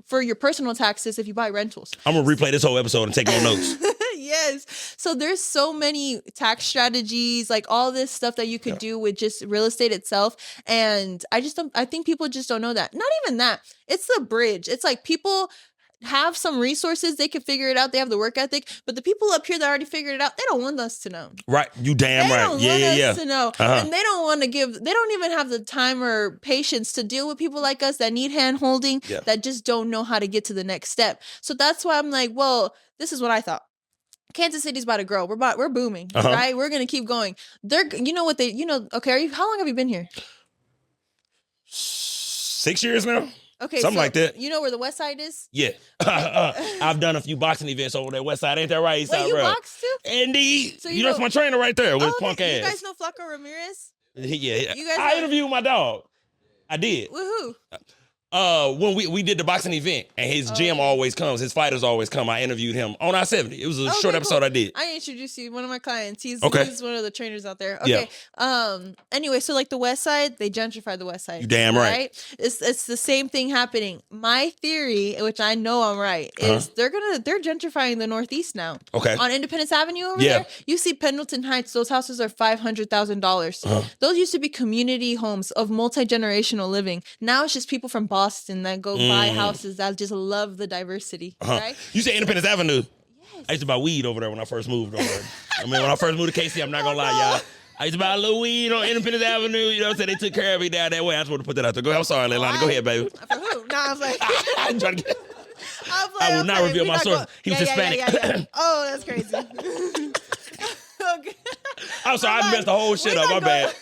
for your personal taxes if you buy rentals. I'm gonna replay this whole episode and take more notes. Yes. So there's so many tax strategies, like all this stuff that you could do with just real estate itself. And I think people just don't know that. Not even that. It's the bridge. It's like people have some resources, they can figure it out, they have the work ethic, but the people up here that already figured it out, they don't want us to know. Right, you damn right. They don't want us to know. And they don't want to they don't even have the time or patience to deal with people like us that need hand holding, that just don't know how to get to the next step. So that's why I'm like, well, this is what I thought. Kansas City's about to grow. We're booming, right? We're going to keep going. Okay, how long have you been here? 6 years now. Okay, something like that. You know where the West Side is? Yeah. I've done a few boxing events over there, West Side. Ain't that right? East Side you Road. box too? Indeed. So that's my trainer right there with his punk ass. You guys know Flaco Ramirez? Yeah. I interviewed my dog. I did. With who? When we did the boxing event, and his gym always comes, his fighters always come. I interviewed him on I-70. It was a short episode I did. I introduced you to one of my clients. He's one of the trainers out there. Okay. Yeah. Anyway, so the West Side, they gentrified the West Side. You damn right. It's the same thing happening. My theory, which I know I'm right, is they're gentrifying the Northeast now. Okay. On Independence Avenue over there, you see Pendleton Heights. Those houses are $500,000. Those used to be community homes of multi-generational living. Now it's just people from Boston that go buy houses that just love the diversity. Right? You say Independence Avenue. Yes. I used to buy weed over there when I first moved over there. When I first moved to KC, I'm not gonna lie, y'all. I used to buy a little weed on Independence Avenue. You know what I'm saying? They took care of me down that way. I just want to put that out there. I'm sorry, Laylani. Go ahead, baby. For who? No, I was like... I'm trying to get... I will not reveal my source. He was Hispanic. Yeah. Oh, that's crazy. Okay. I'm sorry, I messed the whole shit up. My bad.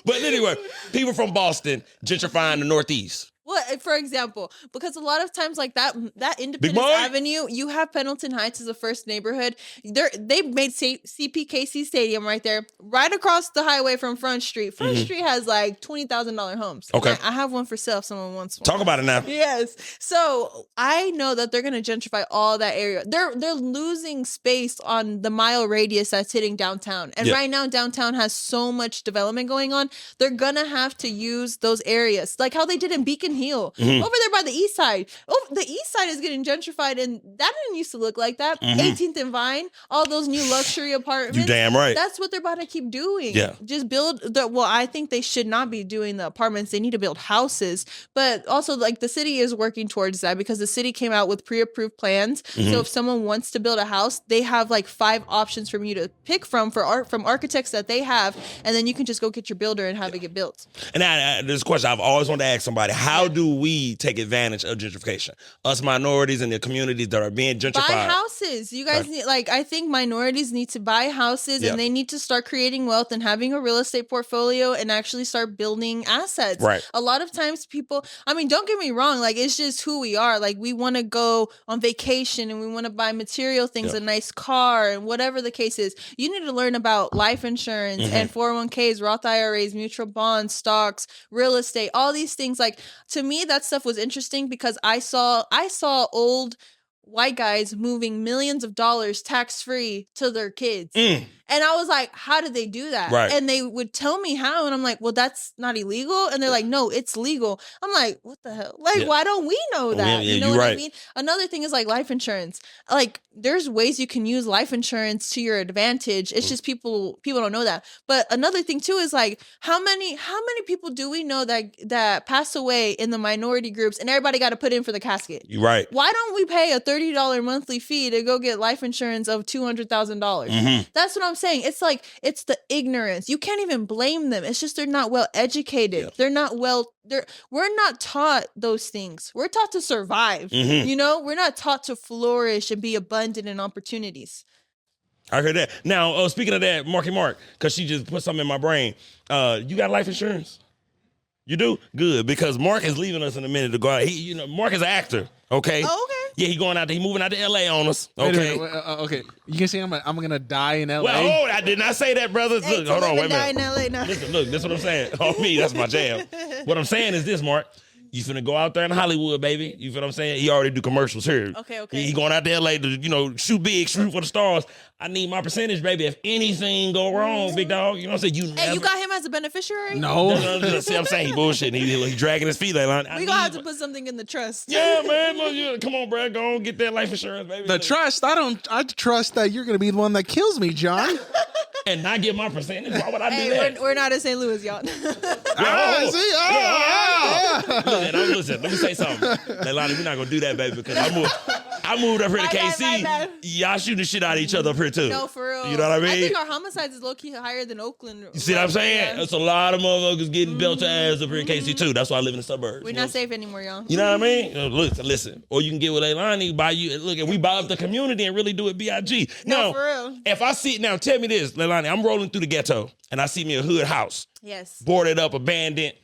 But anyway, people from Boston gentrifying the Northeast. Well, for example, because a lot of times like that Independence Avenue, you have Pendleton Heights as the first neighborhood. They made CPKC Stadium right there, right across the highway from Front Street. Front Street has like $20,000 homes. Okay. I have one for sale if someone wants one. Talk about it now. Yes. So I know that they're going to gentrify all that area. They're losing space on the mile radius that's hitting downtown. And right now downtown has so much development going on. They're going to have to use those areas like how they did in Beacon Hill over there by the east side. Oh, the east side is getting gentrified, and that didn't used to look like that. 18th and Vine, all those new luxury apartments. You damn right. That's what they're about to keep doing. Yeah, just build I think they should not be doing the apartments. They need to build houses, but also like the city is working towards that because the city came out with pre-approved plans. So if someone wants to build a house, they have like 5 options for you to pick from architects that they have, and then you can just go get your builder and have it get built. And there's a question I've always wanted to ask somebody: how do we take advantage of gentrification? Us minorities in the communities that are being gentrified. Buy houses. You guys need, I think minorities need to buy houses and they need to start creating wealth and having a real estate portfolio and actually start building assets. Right. A lot of times people, don't get me wrong, it's just who we are. We want to go on vacation and we want to buy material things, a nice car and whatever the case is. You need to learn about life insurance and 401ks, Roth IRAs, mutual bonds, stocks, real estate, all these things. To me, that stuff was interesting because I saw old white guys moving millions of dollars tax-free to their kids. And I was like, how did they do that? Right. And they would tell me how. And I'm like, well, that's not illegal. And they're like, no, it's legal. I'm like, what the hell? Like, why don't we know that? Yeah, you know you're what I right. mean? Another thing is like life insurance. Like, there's ways you can use life insurance to your advantage. It's just people don't know that. But another thing too is like, how many people do we know that pass away in the minority groups and everybody got to put in for the casket? You're right. Why don't we pay a $30 monthly fee to go get life insurance of $200,000? That's what I'm saying. It's like, it's the ignorance. You can't even blame them. It's just they're not well educated. Yeah. They're not we're not taught those things. We're taught to survive. You know, we're not taught to flourish and be abundant in opportunities. I heard that. Now, speaking of that, Marky Mark, because she just put something in my brain. You got life insurance? You do? Good, because Mark is leaving us in a minute to go out. Mark is an actor, okay? Oh, okay. Yeah, he going out there. He moving out to L.A. on us, Wait a okay? minute, okay. You can say I'm gonna die in L.A. Well, I did not say that, brother. Hey, Look, hold on, wait a die in minute. LA now. Listen, look, that's what I'm saying. On me, that's my jam. What I'm saying is this, Mark. You finna go out there in Hollywood, baby. You feel what I'm saying? He already do commercials here. Okay. He going out to L.A. to, shoot big, shoot for the stars. I need my percentage, baby. If anything go wrong, big dog, you know what I'm saying? Hey, you got him as a beneficiary? No. No. See what I'm saying? He bullshitting. He dragging his feet. Like, We gonna have to put something in the trust. Yeah, man. Look, come on, bro. Go on, get that life insurance, baby. The trust, I trust that you're gonna be the one that kills me, John. And not get my percentage? Why would I do Hey, that? we're not in St. Louis, y'all. Listen, let me say something. Laylani, we're not gonna do that, baby, because I moved up here to My bad, KC. my bad. Y'all shooting the shit out of each other up here too. No, for real. You know what I mean? I think our homicides is low key higher than Oakland. You see what I'm saying? There's a lot of motherfuckers getting belt to ass up here in KC too. That's why I live in the suburbs. We're not safe anymore, y'all. You know what I mean? Listen. Or you can get with Laylani, if we buy up the community and really do it B.I.G. No, Now, for real. if I see, now tell me this, Laylani, I'm rolling through the ghetto and I see me a hood house. Yes. Boarded up, abandoned.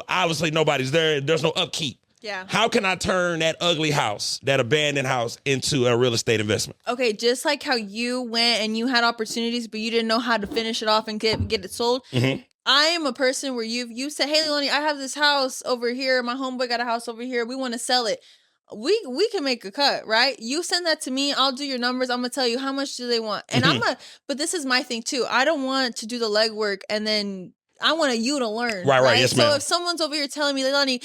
Obviously nobody's there. There's no upkeep. Yeah. How can I turn that ugly house, that abandoned house, into a real estate investment? Okay, just like how you went and you had opportunities, but you didn't know how to finish it off and get it sold. I am a person where you said, hey, Laylani, I have this house over here. My homeboy got a house over here. We want to sell it. We can make a cut, right? You send that to me. I'll do your numbers. I'm gonna tell you how much do they want. And but this is my thing too. I don't want to do the legwork and then I want you to learn. Right. Yes, ma'am. So if someone's over here telling me, Laylani,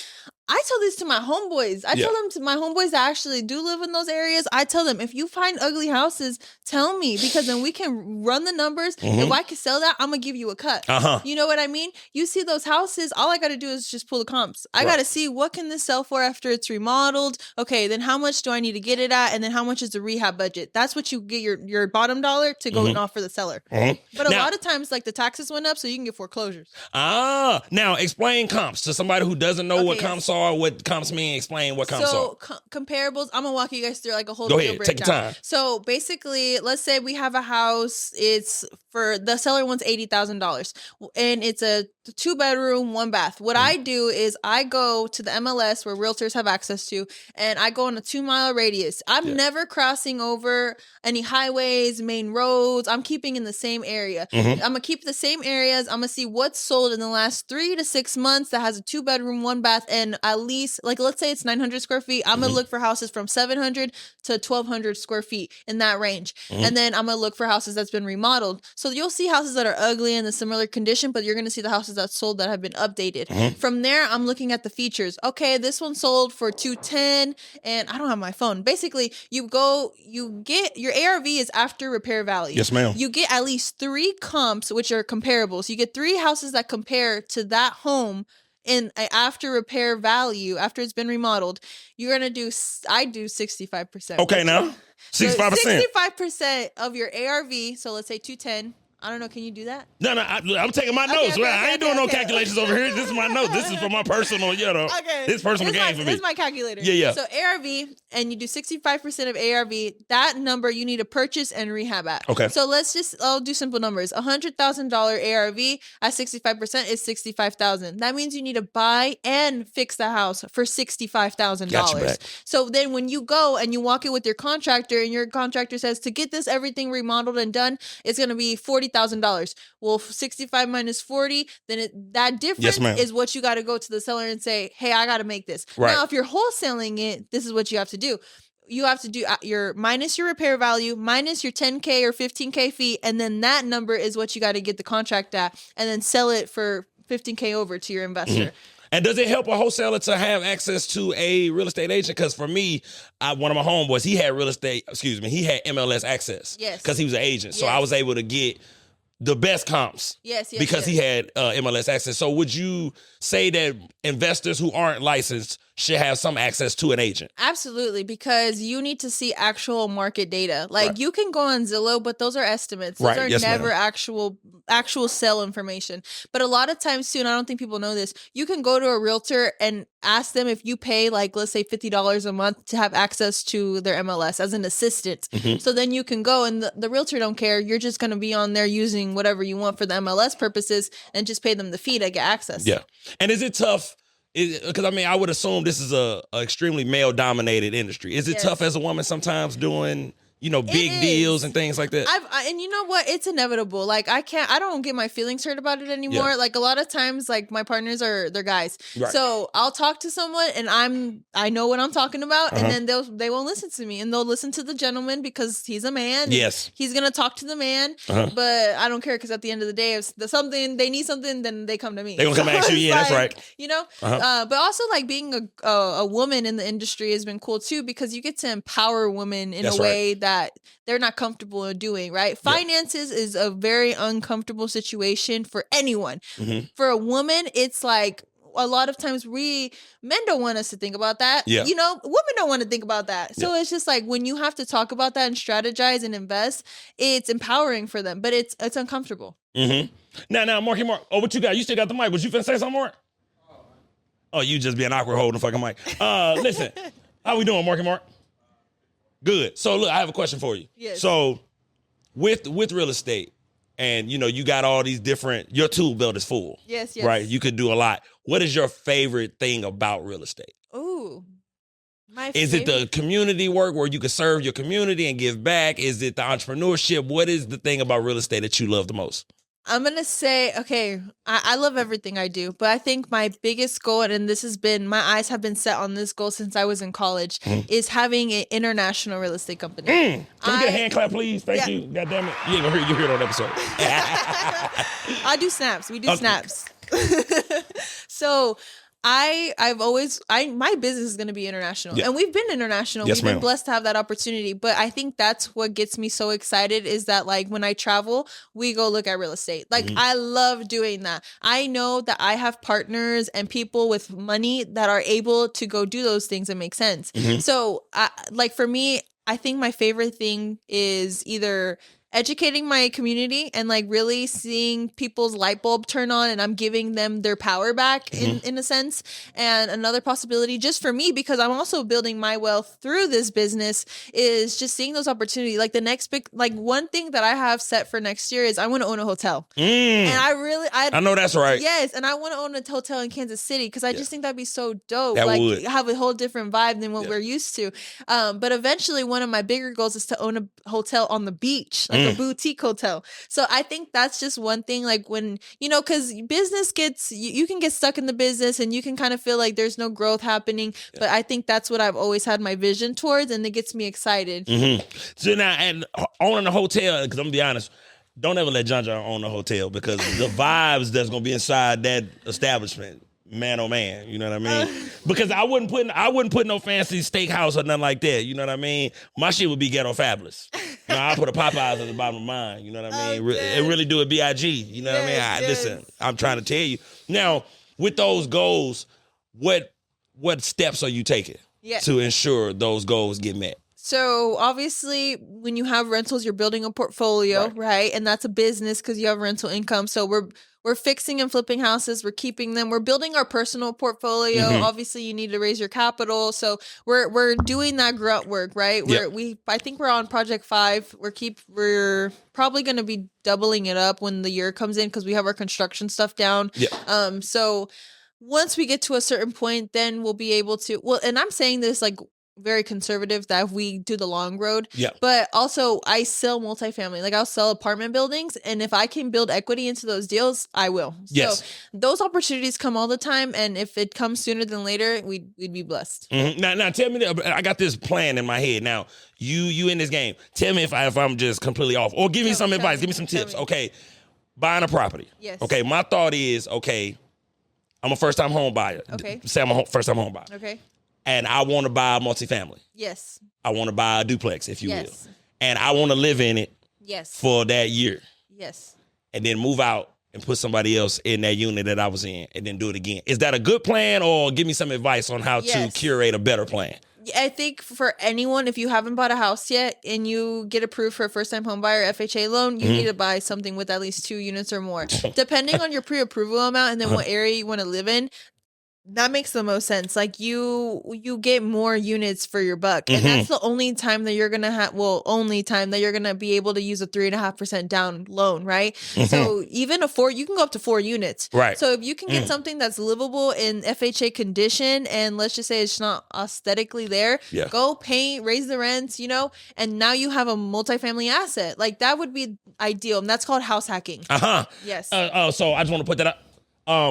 I tell this to my homeboys. I tell them to my homeboys that actually do live in those areas. I tell them, if you find ugly houses, tell me, because then we can run the numbers. If I can sell that, I'm going to give you a cut. You know what I mean? You see those houses, all I got to do is just pull the comps. I got to see, what can this sell for after it's remodeled? Okay, then how much do I need to get it at? And then how much is the rehab budget? That's what you get your bottom dollar to go and offer the seller. But a lot of times, like, the taxes went up, so you can get foreclosures. Now explain comps to somebody who doesn't know what comps are, what comps mean. Explain what comps are. So comparables, I'm gonna walk you guys through like a whole Go deal ahead, breakdown. take your time. So basically, let's say we have a house. It's for the seller wants $80,000, and it's a 2-bedroom, 1 bath. What I do is I go to the MLS where realtors have access to, and I go on a 2-mile radius. I'm never crossing over any highways, main roads. I'm keeping in the same area. I'm gonna keep the same areas. I'm gonna see what's sold in the last 3 to 6 months that has a 2-bedroom, 1 bath, and at least, like, let's say it's 900 square feet. I'm gonna look for houses from 700 to 1,200 square feet in that range, and then I'm gonna look for houses that's been remodeled. So you'll see houses that are ugly in a similar condition, but you're gonna see the houses that sold that have been updated. From there, I'm looking at the features. Okay, this one sold for 210, and I don't have my phone. Basically, you get your ARV is after repair value. Yes, ma'am. You get at least 3 comps, which are comparables. You get 3 houses that compare to that home in after repair value, after it's been remodeled. You're gonna do, I do 65%. Okay, now 65%. 65% of your ARV. So let's say 210. I don't know. Can you do that? No, I'm taking my notes. I ain't doing no calculations over here. This is my notes. This is for my personal, this personal game for me. This is my calculator. Yeah. So ARV, and you do 65% of ARV. That number you need to purchase and rehab at. Okay. So I'll do simple numbers. $100,000 ARV at 65% is $65,000. That means you need to buy and fix the house for $65,000. Gotcha. So then when you go and you walk in with your contractor, and your contractor says, to get this everything remodeled and done, it's going to be $40,000. Well, 65 minus 40, then that difference is what you got to go to the seller and say, hey, I got to make this. Right. Now, if you're wholesaling it, this is what you have to do. you have to do your minus your repair value, minus your 10K or 15K fee, and then that number is what you got to get the contract at, and then sell it for 15K over to your investor. And does it help a wholesaler to have access to a real estate agent? Because for me, one of my homeboys, he had he had MLS access. Yes. Because he was an agent. So Yes. I was able to get the best comps. Yes, Because he had MLS access. So would you say that investors who aren't licensed should have some access to an agent? Absolutely, because you need to see actual market data. Like Right. you can go on Zillow, but those are estimates. Those Right, are yes, never ma'am. actual sell information. But a lot of times too, and I don't think people know this, you can go to a realtor and ask them if you pay like, let's say $50 a month to have access to their MLS as an assistant. Mhm. So then you can go and the realtor don't care. You're just going to be on there using whatever you want for the MLS purposes and just pay them the fee to get access. Yeah. And is it tough? Because I mean, I would assume this is a extremely male-dominated industry. Is it Yes. tough as a woman sometimes doing, big is. deals and things like that? And you know what? It's inevitable. Like I don't get my feelings hurt about it anymore. Yeah. Like a lot of times, like my partners they're guys. Right. So I'll talk to someone and I know what I'm talking about, Uh-huh. and then they won't listen to me, and they'll listen to the gentleman because he's a man. and Yes. he's gonna talk to the man, Uh-huh. but I don't care because at the end of the day, if they need something, then they come to me. They gonna come ask you. it's Yeah, that's like, right. You know, Uh-huh. but also like being a woman in the industry has been cool too because you get to empower women in That's a right. way that they're not comfortable in doing, right? Yeah. Finances is a very uncomfortable situation for anyone. Mhm. For a woman, it's like a lot of times men don't want us to think about that. Yeah. Women don't want to think about that. So it's just like when you have to talk about that and strategize and invest, it's empowering for them, but it's uncomfortable. Mm-hmm. Now, Marky Mark. Oh, what you got? You still got the mic. Was you finna say something more? Oh, you just being awkward holding the fucking mic. Listen, how we doing, Marky Mark? Good. So look, I have a question for you. Yes. So with real estate, and you got all these different. Your tool belt is full. Yes, yes. Right. You could do a lot. What is your favorite thing about real estate? Ooh. Is it the community work where you can serve your community and give back? Is it the entrepreneurship? What is the thing about real estate that you love the most? I'm going to say, okay, I love everything I do, but I think my biggest goal, and this has been, my eyes have been set on this goal since I was in college, is having an international real estate company. Can we get a hand clap, please? Thank Yeah. you. God damn it. You ain't gonna hear it on episode. I do snaps. We do Okay. snaps. So my business is going to be international, Yeah. and we've been international. Yes, We've been ma'am. blessed to have that opportunity, but I think that's what gets me so excited is that like when I travel, we go look at real estate. Like I love doing that. I know that I have partners and people with money that are able to go do those things and make sense. So like for me, I think my favorite thing is either educating my community and like really seeing people's light bulb turn on and I'm giving them their power back in a sense. And another possibility just for me, because I'm also building my wealth through this business, is just seeing those opportunities. Like the next big, like one thing that I have set for next year is I want to own a hotel. And I know that's right. Yes, and I want to own a hotel in Kansas City because I just think that'd be so dope. That like would. have a whole different vibe than what we're used to. But eventually, one of my bigger goals is to own a hotel on the beach, like a boutique hotel. So I think that's just one thing. Like when because business gets you can get stuck in the business and you can kind of feel like there's no growth happening. But I think that's what I've always had my vision towards, and it gets me excited. So now, and owning a hotel, because I'm gonna be honest, don't ever let John own a hotel because the vibes that's gonna be inside that establishment, man, oh man, you know what I mean? Because I wouldn't put no fancy steakhouse or nothing like that. You know what I mean? My shit would be ghetto fabulous. I put a Popeyes at the bottom of mine. You know what I mean? And really do a BIG. You know what I mean? Listen, I'm trying to tell you now. With those goals, what steps are you taking to ensure those goals get met? So obviously, when you have rentals, you're building a portfolio, right? And that's a business because you have rental income. So we're fixing and flipping houses. We're keeping them. We're building our personal portfolio. Obviously, you need to raise your capital. So we're doing that grunt work, right? I think we're on project 5. We're probably going to be doubling it up when the year comes in because we have our construction stuff down. So once we get to a certain point, then we'll be able to. Well, and I'm saying this like very conservative that we do the long road. Yeah. But also I sell multifamily. Like I'll sell apartment buildings, and if I can build equity into those deals, I will. Yes. So those opportunities come all the time, and if it comes sooner than later, we'd be blessed. Now tell me, I got this plan in my head. Now you in this game. Tell me if I'm just completely off, or give me some advice. Give me some tips. Okay, buying a property. Yes. Okay, my thought is, okay, I'm a first time home buyer. Okay. Say I'm a first time home buyer. Okay. And I want to buy a multifamily. Yes. I want to buy a duplex, if you will. Yes. And I want to live in it Yes. for that year. Yes. And then move out and put somebody else in that unit that I was in and then do it again. Is that a good plan, or give me some advice on how to curate a better plan? I think for anyone, if you haven't bought a house yet and you get approved for a first-time home buyer FHA loan, you need to buy something with at least 2 units or more. Depending on your pre-approval amount and then what area you want to live in, that makes the most sense. Like you get more units for your buck. And that's the only time that you're going to only time that you're going to be able to use a 3.5% down loan, right? So even you can go up to 4 units. Right. So if you can get something that's livable in FHA condition, and let's just say it's not aesthetically there, go paint, raise the rents, and now you have a multifamily asset. Like that would be ideal. And that's called house hacking. Yes. So I just want to put that up.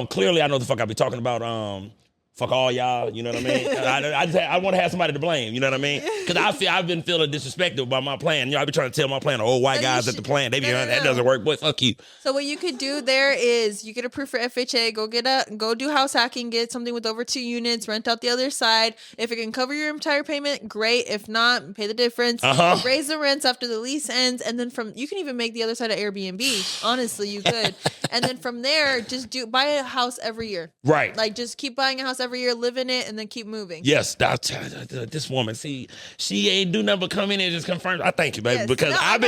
Clearly I know the fuck I be talking about. Fuck all y'all, you know what I mean? I want to have somebody to blame, you know what I mean? Because I've been feeling disrespected by my plan. I be trying to tell my plan, old white guys at the plan, they be that doesn't work, boy, fuck you. So what you could do there is you get approved for FHA, go do house hacking, get something with over 2 units, rent out the other side. If it can cover your entire payment, great. If not, pay the difference. Raise the rents after the lease ends, and then you can even make the other side of Airbnb. Honestly, you could. And then from there, just buy a house every year. Right. Like just keep buying a house every year, live in it, and then keep moving. Yes, this woman, see, she ain't do nothing but come in and just confirm. I thank you, baby, because I've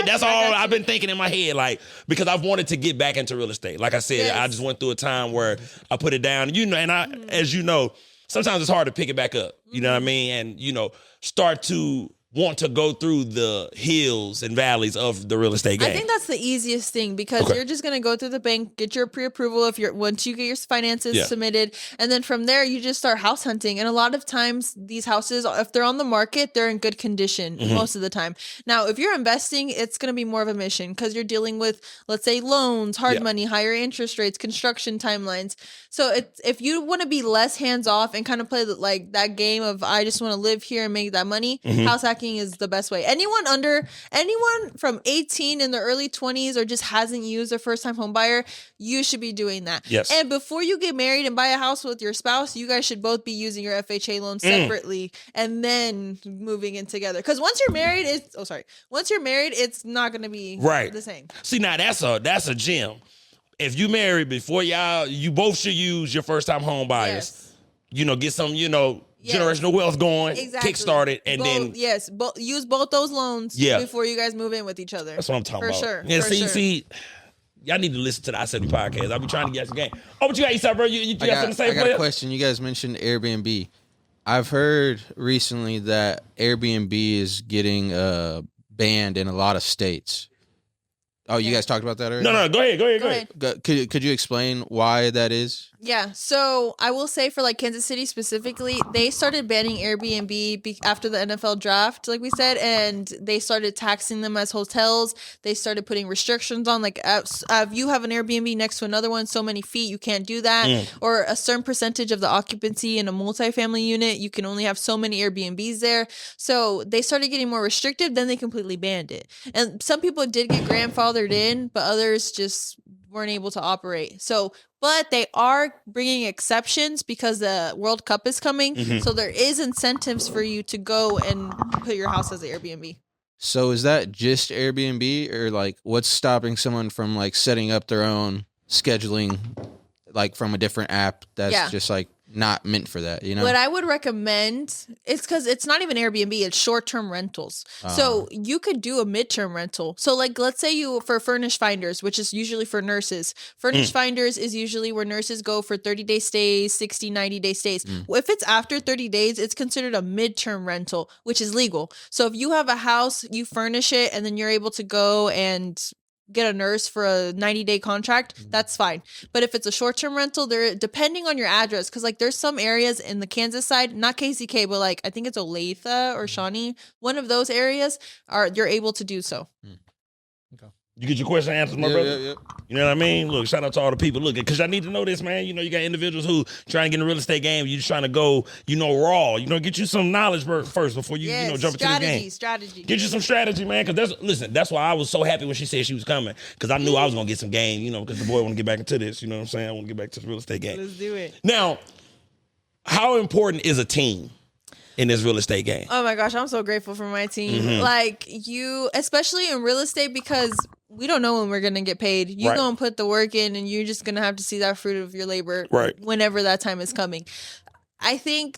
been thinking in my head, like, because I've wanted to get back into real estate. Like I said, I just went through a time where I put it down, and as you know, sometimes it's hard to pick it back up. You know what I mean? And start to want to go through the hills and valleys of the real estate game. I think that's the easiest thing, because you're just going to go through the bank, get your pre-approval once you get your finances submitted, and then from there you just start house hunting. And a lot of times these houses, if they're on the market, they're in good condition most of the time. Now, if you're investing, it's going to be more of a mission, because you're dealing with, let's say, loans, hard money, higher interest rates, construction timelines. So if you want to be less hands-off and kind of play like that game of I just want to live here and make that money, house hacking is the best way. Anyone from 18 in the early 20s or just hasn't used a first-time home buyer, you should be doing that. Yes. And before you get married and buy a house with your spouse, you guys should both be using your FHA loan separately and then moving in together. Because once you're married, it's not going to be the same. See, now that's a gem. If you married before you both should use your first-time home buyers. Get some, generational wealth going, kickstart it, and then use both those loans before you guys move in with each other. That's what I'm talking about. For sure. Yeah, see, y'all need to listen to the I-70 podcast. I'll be trying to get the game. Oh, what you got, Esai, bro? You got something to say? I got a question. You guys mentioned Airbnb. I've heard recently that Airbnb is getting banned in a lot of states. Oh, you guys talked about that already? No, go ahead. Could you explain why that is? Yeah, so I will say for like Kansas City specifically, they started banning Airbnb after the NFL draft, like we said, and they started taxing them as hotels. They started putting restrictions on, like, if you have an Airbnb next to another one, so many feet, you can't do that. Or a certain percentage of the occupancy in a multifamily unit, you can only have so many Airbnbs there. So they started getting more restrictive, then they completely banned it. And some people did get grandfathered in, but others just weren't able to operate. But they are bringing exceptions because the World Cup is coming. So there is incentives for you to go and put your house as an Airbnb. So is that just Airbnb, or like what's stopping someone from like setting up their own scheduling, like from a different app that's just like not meant for that, What I would recommend is, because it's not even Airbnb, it's short-term rentals. So you could do a midterm rental. So like, let's say for furnished finders, which is usually for nurses. Furnished finders is usually where nurses go for 30-day stays, 60, 90-day stays. If it's after 30 days, it's considered a midterm rental, which is legal. So if you have a house, you furnish it, and then you're able to go and get a nurse for a 90-day contract, that's fine. But if it's a short-term rental, there, depending on your address, because like there's some areas in the Kansas side, not KCK, but like I think it's Olathe or Shawnee, one of those areas you're able to do so. You get your question answered, my brother? Yeah. You know what I mean? Look, shout out to all the people. Look, because I need to know this, man. You know, you got individuals who trying to get in the real estate game. You just trying to go, raw. Get you some knowledge first before you, jump into the game. Strategy. Get you some strategy, man. Because that's why I was so happy when she said she was coming. Because I knew I was going to get some game, because the boy want to get back into this. You know what I'm saying? I want to get back to the real estate game. Let's do it. Now, how important is a team in this real estate game? Oh my gosh, I'm so grateful for my team. Mm-hmm. Like you, especially in real estate, because we don't know when we're gonna get paid. You're Right. gonna put the work in, and you're just gonna have to see that fruit of your labor Right. whenever that time is coming. I think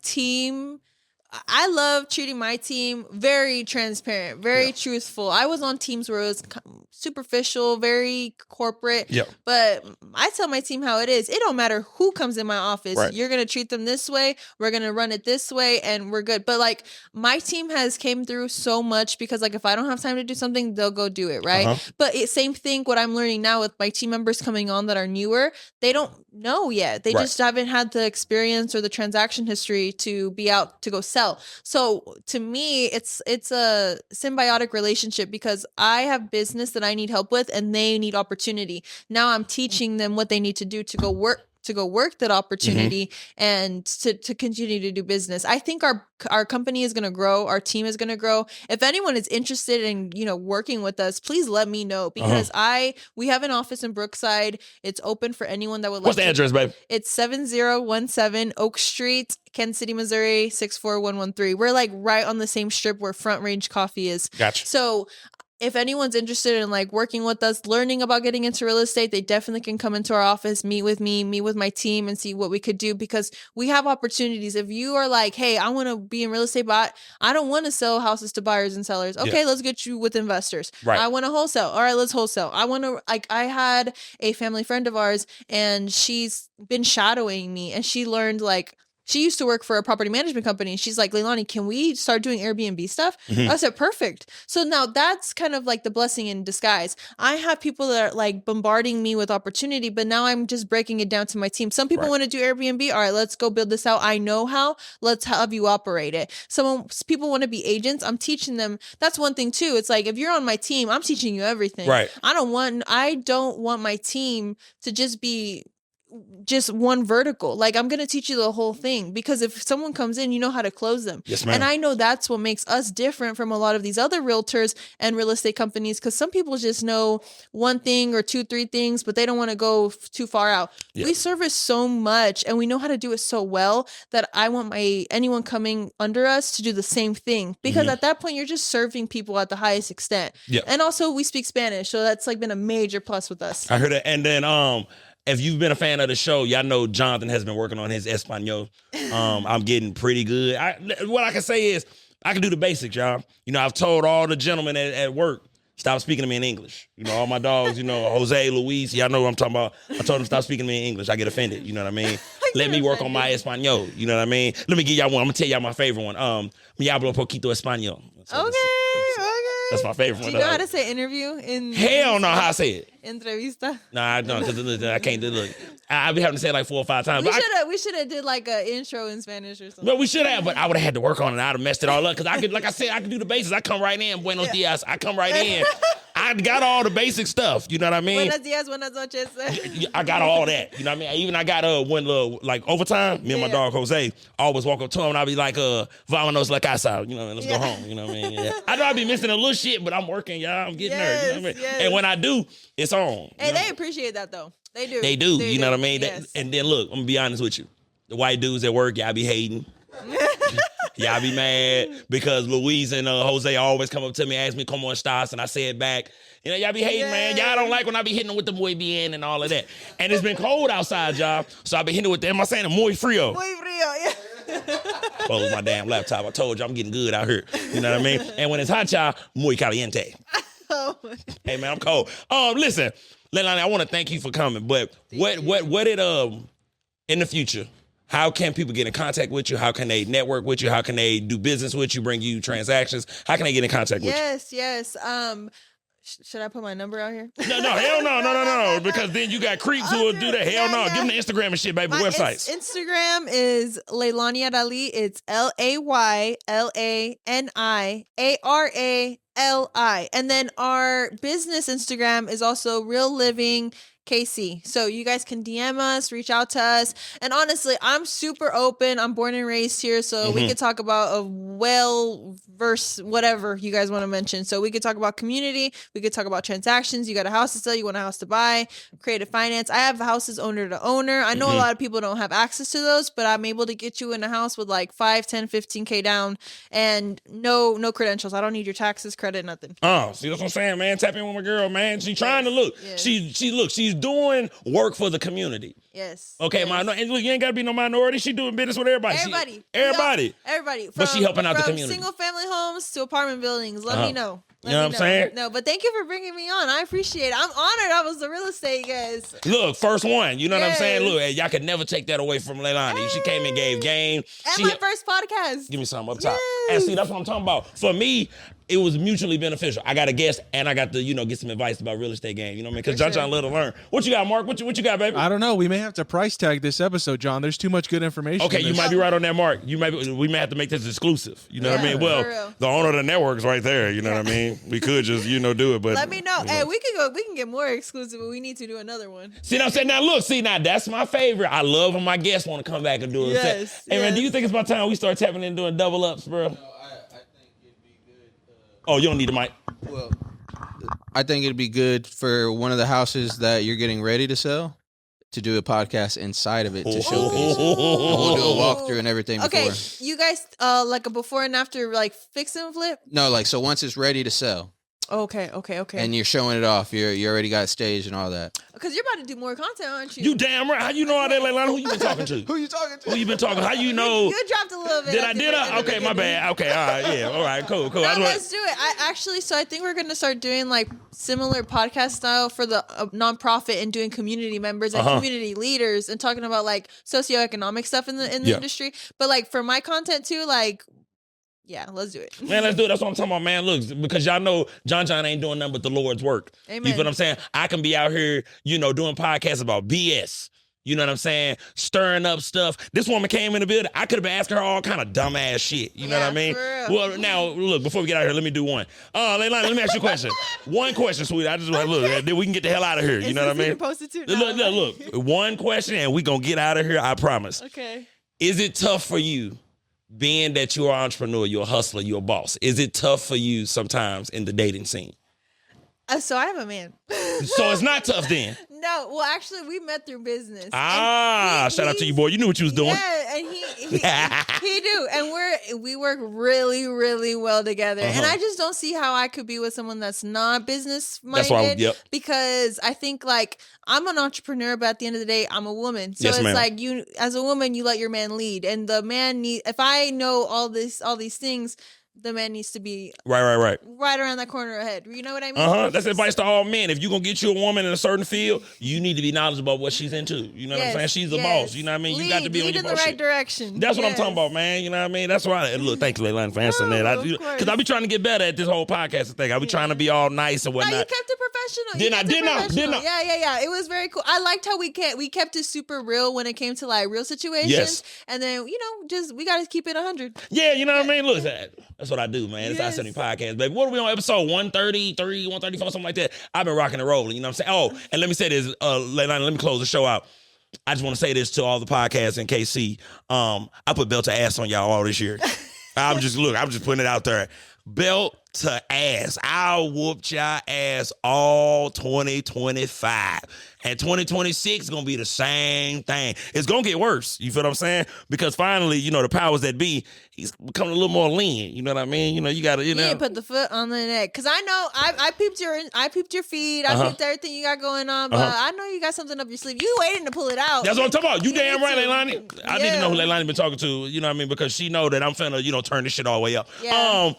I love treating my team very transparent, very truthful. I was on teams where it was superficial, very corporate. Yeah. But I tell my team how it is. It don't matter who comes in my office. Right. You're going to treat them this way. We're going to run it this way, and we're good. But like my team has came through so much because like if I don't have time to do something, they'll go do it. Right. But same thing, what I'm learning now with my team members coming on that are newer, they don't know yet. They just haven't had the experience or the transaction history to be out to go sell. So to me, it's a symbiotic relationship because I have business that I need help with and they need opportunity. Now I'm teaching them what they need to do to go work that opportunity and to continue to do business. I think our company is going to grow. Our team is going to grow. If anyone is interested in, working with us, please let me know because we have an office in Brookside. It's open for anyone that would like. What's the address, babe? It's 7017 Oak Street, Kansas City, Missouri, 64113. We're like right on the same strip where Front Range Coffee is. Gotcha. So if anyone's interested in like working with us, learning about getting into real estate, they definitely can come into our office, meet with my team and see what we could do because we have opportunities. If you are like, hey, I want to be in real estate, but I don't want to sell houses to buyers and sellers. Okay, let's get you with investors. Right. I want to wholesale. All right, let's wholesale. I had a family friend of ours and she's been shadowing me and she learned she used to work for a property management company. And she's like, Laylani, can we start doing Airbnb stuff? I said, perfect. So now that's kind of like the blessing in disguise. I have people that are like bombarding me with opportunity, but now I'm just breaking it down to my team. Some people want to do Airbnb. All right, let's go build this out. I know how. Let's have you operate it. People want to be agents. I'm teaching them. That's one thing too. It's like, if you're on my team, I'm teaching you everything. Right. I don't want my team to just be just one vertical. Like I'm going to teach you the whole thing because if someone comes in, you know how to close them. Yes, ma'am. And I know that's what makes us different from a lot of these other realtors and real estate companies because some people just know one thing or 2-3 things, but they don't want to go too far out. Yeah. We service so much and we know how to do it so well that I want anyone coming under us to do the same thing because at that point you're just serving people at the highest extent. Yeah. And also we speak Spanish, so that's like been a major plus with us. I heard it. And then if you've been a fan of the show, y'all know Jonathan has been working on his Espanol. I'm getting pretty good. What I can say is I can do the basics, y'all. I've told all the gentlemen at work, stop speaking to me in English. All my dogs, Jose, Luis, y'all know what I'm talking about. I told them stop speaking to me in English. I get offended. You know what I mean? Let me work on my Espanol. You know what I mean? Let me give y'all one. I'm going to tell y'all my favorite one. Me hablo poquito Espanol. Okay. That's my favorite one. Do you know how to say interview in? Hell no, how I say it. Entrevista. Nah, I don't, because I can't do it. I be having to say it like 4 or 5 times. We should have did like an intro in Spanish or something. Well, we should have, but I would have had to work on it. I'd have messed it all up because I could, like I said, I could do the basics. I come right in, buenos dias. I come right in. I got all the basic stuff. You know what I mean? Buenos dias, buenas noches. I got all that. You know what I mean? Even I got one little like overtime. Me and my dog Jose always walk up to him and I'll be like, "Vámonos la casa." Let's go home. You know what I mean? Yeah. I know I be missing a little shit, but I'm working, y'all. I'm getting there. You know what I mean? Yes. And when I do, it's on. Hey, they appreciate that though. They do. They do. You know what I mean? Yes. And then look, I'm gonna be honest with you. The white dudes at work, y'all be hating. Y'all be mad because Louise and Jose always come up to me, ask me como estás, and I say it back. Y'all be hating, man. Y'all don't like when I be hitting them with the muy bien and all of that. And it's been cold outside, y'all. So I be hitting it with them. Am I saying it muy frio? Muy frio, yeah. Close my damn laptop. I told you I'm getting good out here. You know what I mean? And when it's hot, y'all, muy caliente. Oh. Hey, man, I'm cold. Listen, Laylani, I want to thank you for coming. But what did in the future? How can people get in contact with you? How can they network with you? How can they do business with you? Bring you transactions? How can they get in contact with you? Yes. Should I put my number out here? No, hell no. Because then you got creeps who will do that. Hell no. Give them the Instagram and shit, baby. My Websites. Instagram is Laylani Ali. It's LAYLANIARALI. And then our business Instagram is also Real Living KC. So you guys can DM us, reach out to us. And honestly, I'm super open. I'm born and raised here. So we could talk about a well-verse, whatever you guys want to mention. So we could talk about community. We could talk about transactions. You got a house to sell. You want a house to buy. Creative finance. I have houses owner to owner. I know a lot of people don't have access to those, but I'm able to get you in a house with like 5, 10, 15K down and no credentials. I don't need your taxes, credit, nothing. Oh, see that's what I'm saying, man. Tap in with my girl, man. She trying to look. Yes. She's doing work for the community. Yes. Okay, yes. And look, you ain't gotta be no minority. She doing business with everybody. Everybody. But she helping out the community. Single family homes to apartment buildings. Let me know. You know what I'm saying? No, but thank you for bringing me on. I appreciate it. I'm honored I was the real estate guys. Look, first one. You know what I'm saying? Look, hey, y'all could never take that away from Laylani. She came and gave game. And my first podcast. Give me something up top. And see, that's what I'm talking about. For me, it was mutually beneficial. I got a guest and I got to, get some advice about real estate game. You know what I mean? Because John John let her learn. What you got, Mark? What you got, baby? I don't know. We may have to price tag this episode, John. There's too much good information. Okay, you might be right on that, Mark. We may have to make this exclusive. You know what I mean? Well, the owner of the network's right there. You know what I mean? We could just, do it, but let me know. Hey, we can get more exclusive, but we need to do another one. See what I'm saying? Now look, that's my favorite. I love when my guests want to come back and do it. Yes. Hey man, do you think it's about time we start tapping in doing double ups, bro? No, I think it'd be good. Oh, you don't need the mic. Well, I think it'd be good for one of the houses that you're getting ready to sell to do a podcast inside of it to showcase. And we'll do a walkthrough and everything before. You guys like a before and after like fix and flip? No, so once it's ready to sell. Okay. And you're showing it off. You already got staged and all that. Because you're about to do more content, aren't you? You damn right. How you know all that, Laylani? Who you been talking to? Who you talking to? Who you been talking to? How you know? You dropped a little bit. Did I? Okay, my bad. Okay, all right, yeah. All right, cool. No, let's do it. I think we're going to start doing like similar podcast style for the nonprofit and doing community members and community leaders and talking about like socioeconomic stuff in the industry. But like for my content too, like, yeah, let's do it. Man, let's do it. That's what I'm talking about, man. Look, because y'all know John ain't doing nothing but the Lord's work. Amen. You feel what I'm saying? I can be out here, doing podcasts about BS. You know what I'm saying? Stirring up stuff. This woman came in the building. I could have been asking her all kind of dumbass shit. You know what I mean? For real. Well, now, look, before we get out of here, let me do one. Laylani, let me ask you a question. One question, sweetie. I just want to look. Then we can get the hell out of here. You know what I mean? Look. One question, and we going to get out of here, I promise. Okay. Is it tough for you, being that you're an entrepreneur, you're a hustler, you're a boss? Is it tough for you sometimes in the dating scene? So I have a man. So it's not tough then? No, well, actually, we met through business. Shout out to you, boy. You knew what you was doing. Yeah, and he do, and we work really, really well together. And I just don't see how I could be with someone that's not business minded. Because I think like I'm an entrepreneur, but at the end of the day, I'm a woman. So it's like you, as a woman, you let your man lead, and the man if I know all these things, the man needs to be right around that corner ahead. You know what I mean? That's advice to all men. If you're gonna get you a woman in a certain field, you need to be knowledgeable about what she's into. You know what I'm saying? She's a boss. You know what I mean? You got to be on your in the right direction. That's what I'm talking about, man. You know what I mean? That's why. Look, thanks, Laylani, for answering that. Because I be trying to get better at this whole podcast thing. I be trying to be all nice and whatnot. No, you kept it professional. Didn't I? Yeah. It was very cool. I liked how we kept it super real when it came to like real situations. Yes. And then we got to keep it 100. Yeah, you know what I mean? Look, that's what I do, man. It's I-70 podcast, baby. What are we on, episode 133, 134, something like that? I've been rocking and rolling, you know what I'm saying? Oh, and let me say this, Laylani, let me close the show out. I just want to say this to all the podcasts in KC. I put belt to ass on y'all all this year. I'm just putting it out there. Belt to ass. I whooped y'all ass all 2025. And 2026 is going to be the same thing. It's going to get worse. You feel what I'm saying? Because finally, the powers that be, he's becoming a little more lean. You know what I mean? You got to, You didn't put the foot on the neck. Because I know, I peeped your feed. I peeped everything you got going on. But I know you got something up your sleeve. You waiting to pull it out. That's what I'm talking about. You damn right, Laylani. I need to know who Laylani been talking to. You know what I mean? Because she know that I'm finna, turn this shit all the way up. Yeah.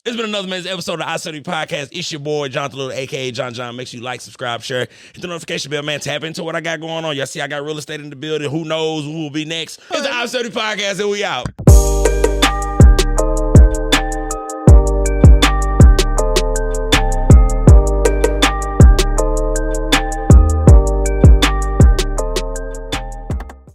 It's been another amazing episode of the I-70 podcast. It's your boy, Jonathan Little, a.k.a. John. Make sure you like, subscribe, share. Hit the notification bell, man. Tap into what I got going on. Y'all see I got real estate in the building. Who knows who will be next? It's the I-70 podcast, and we out.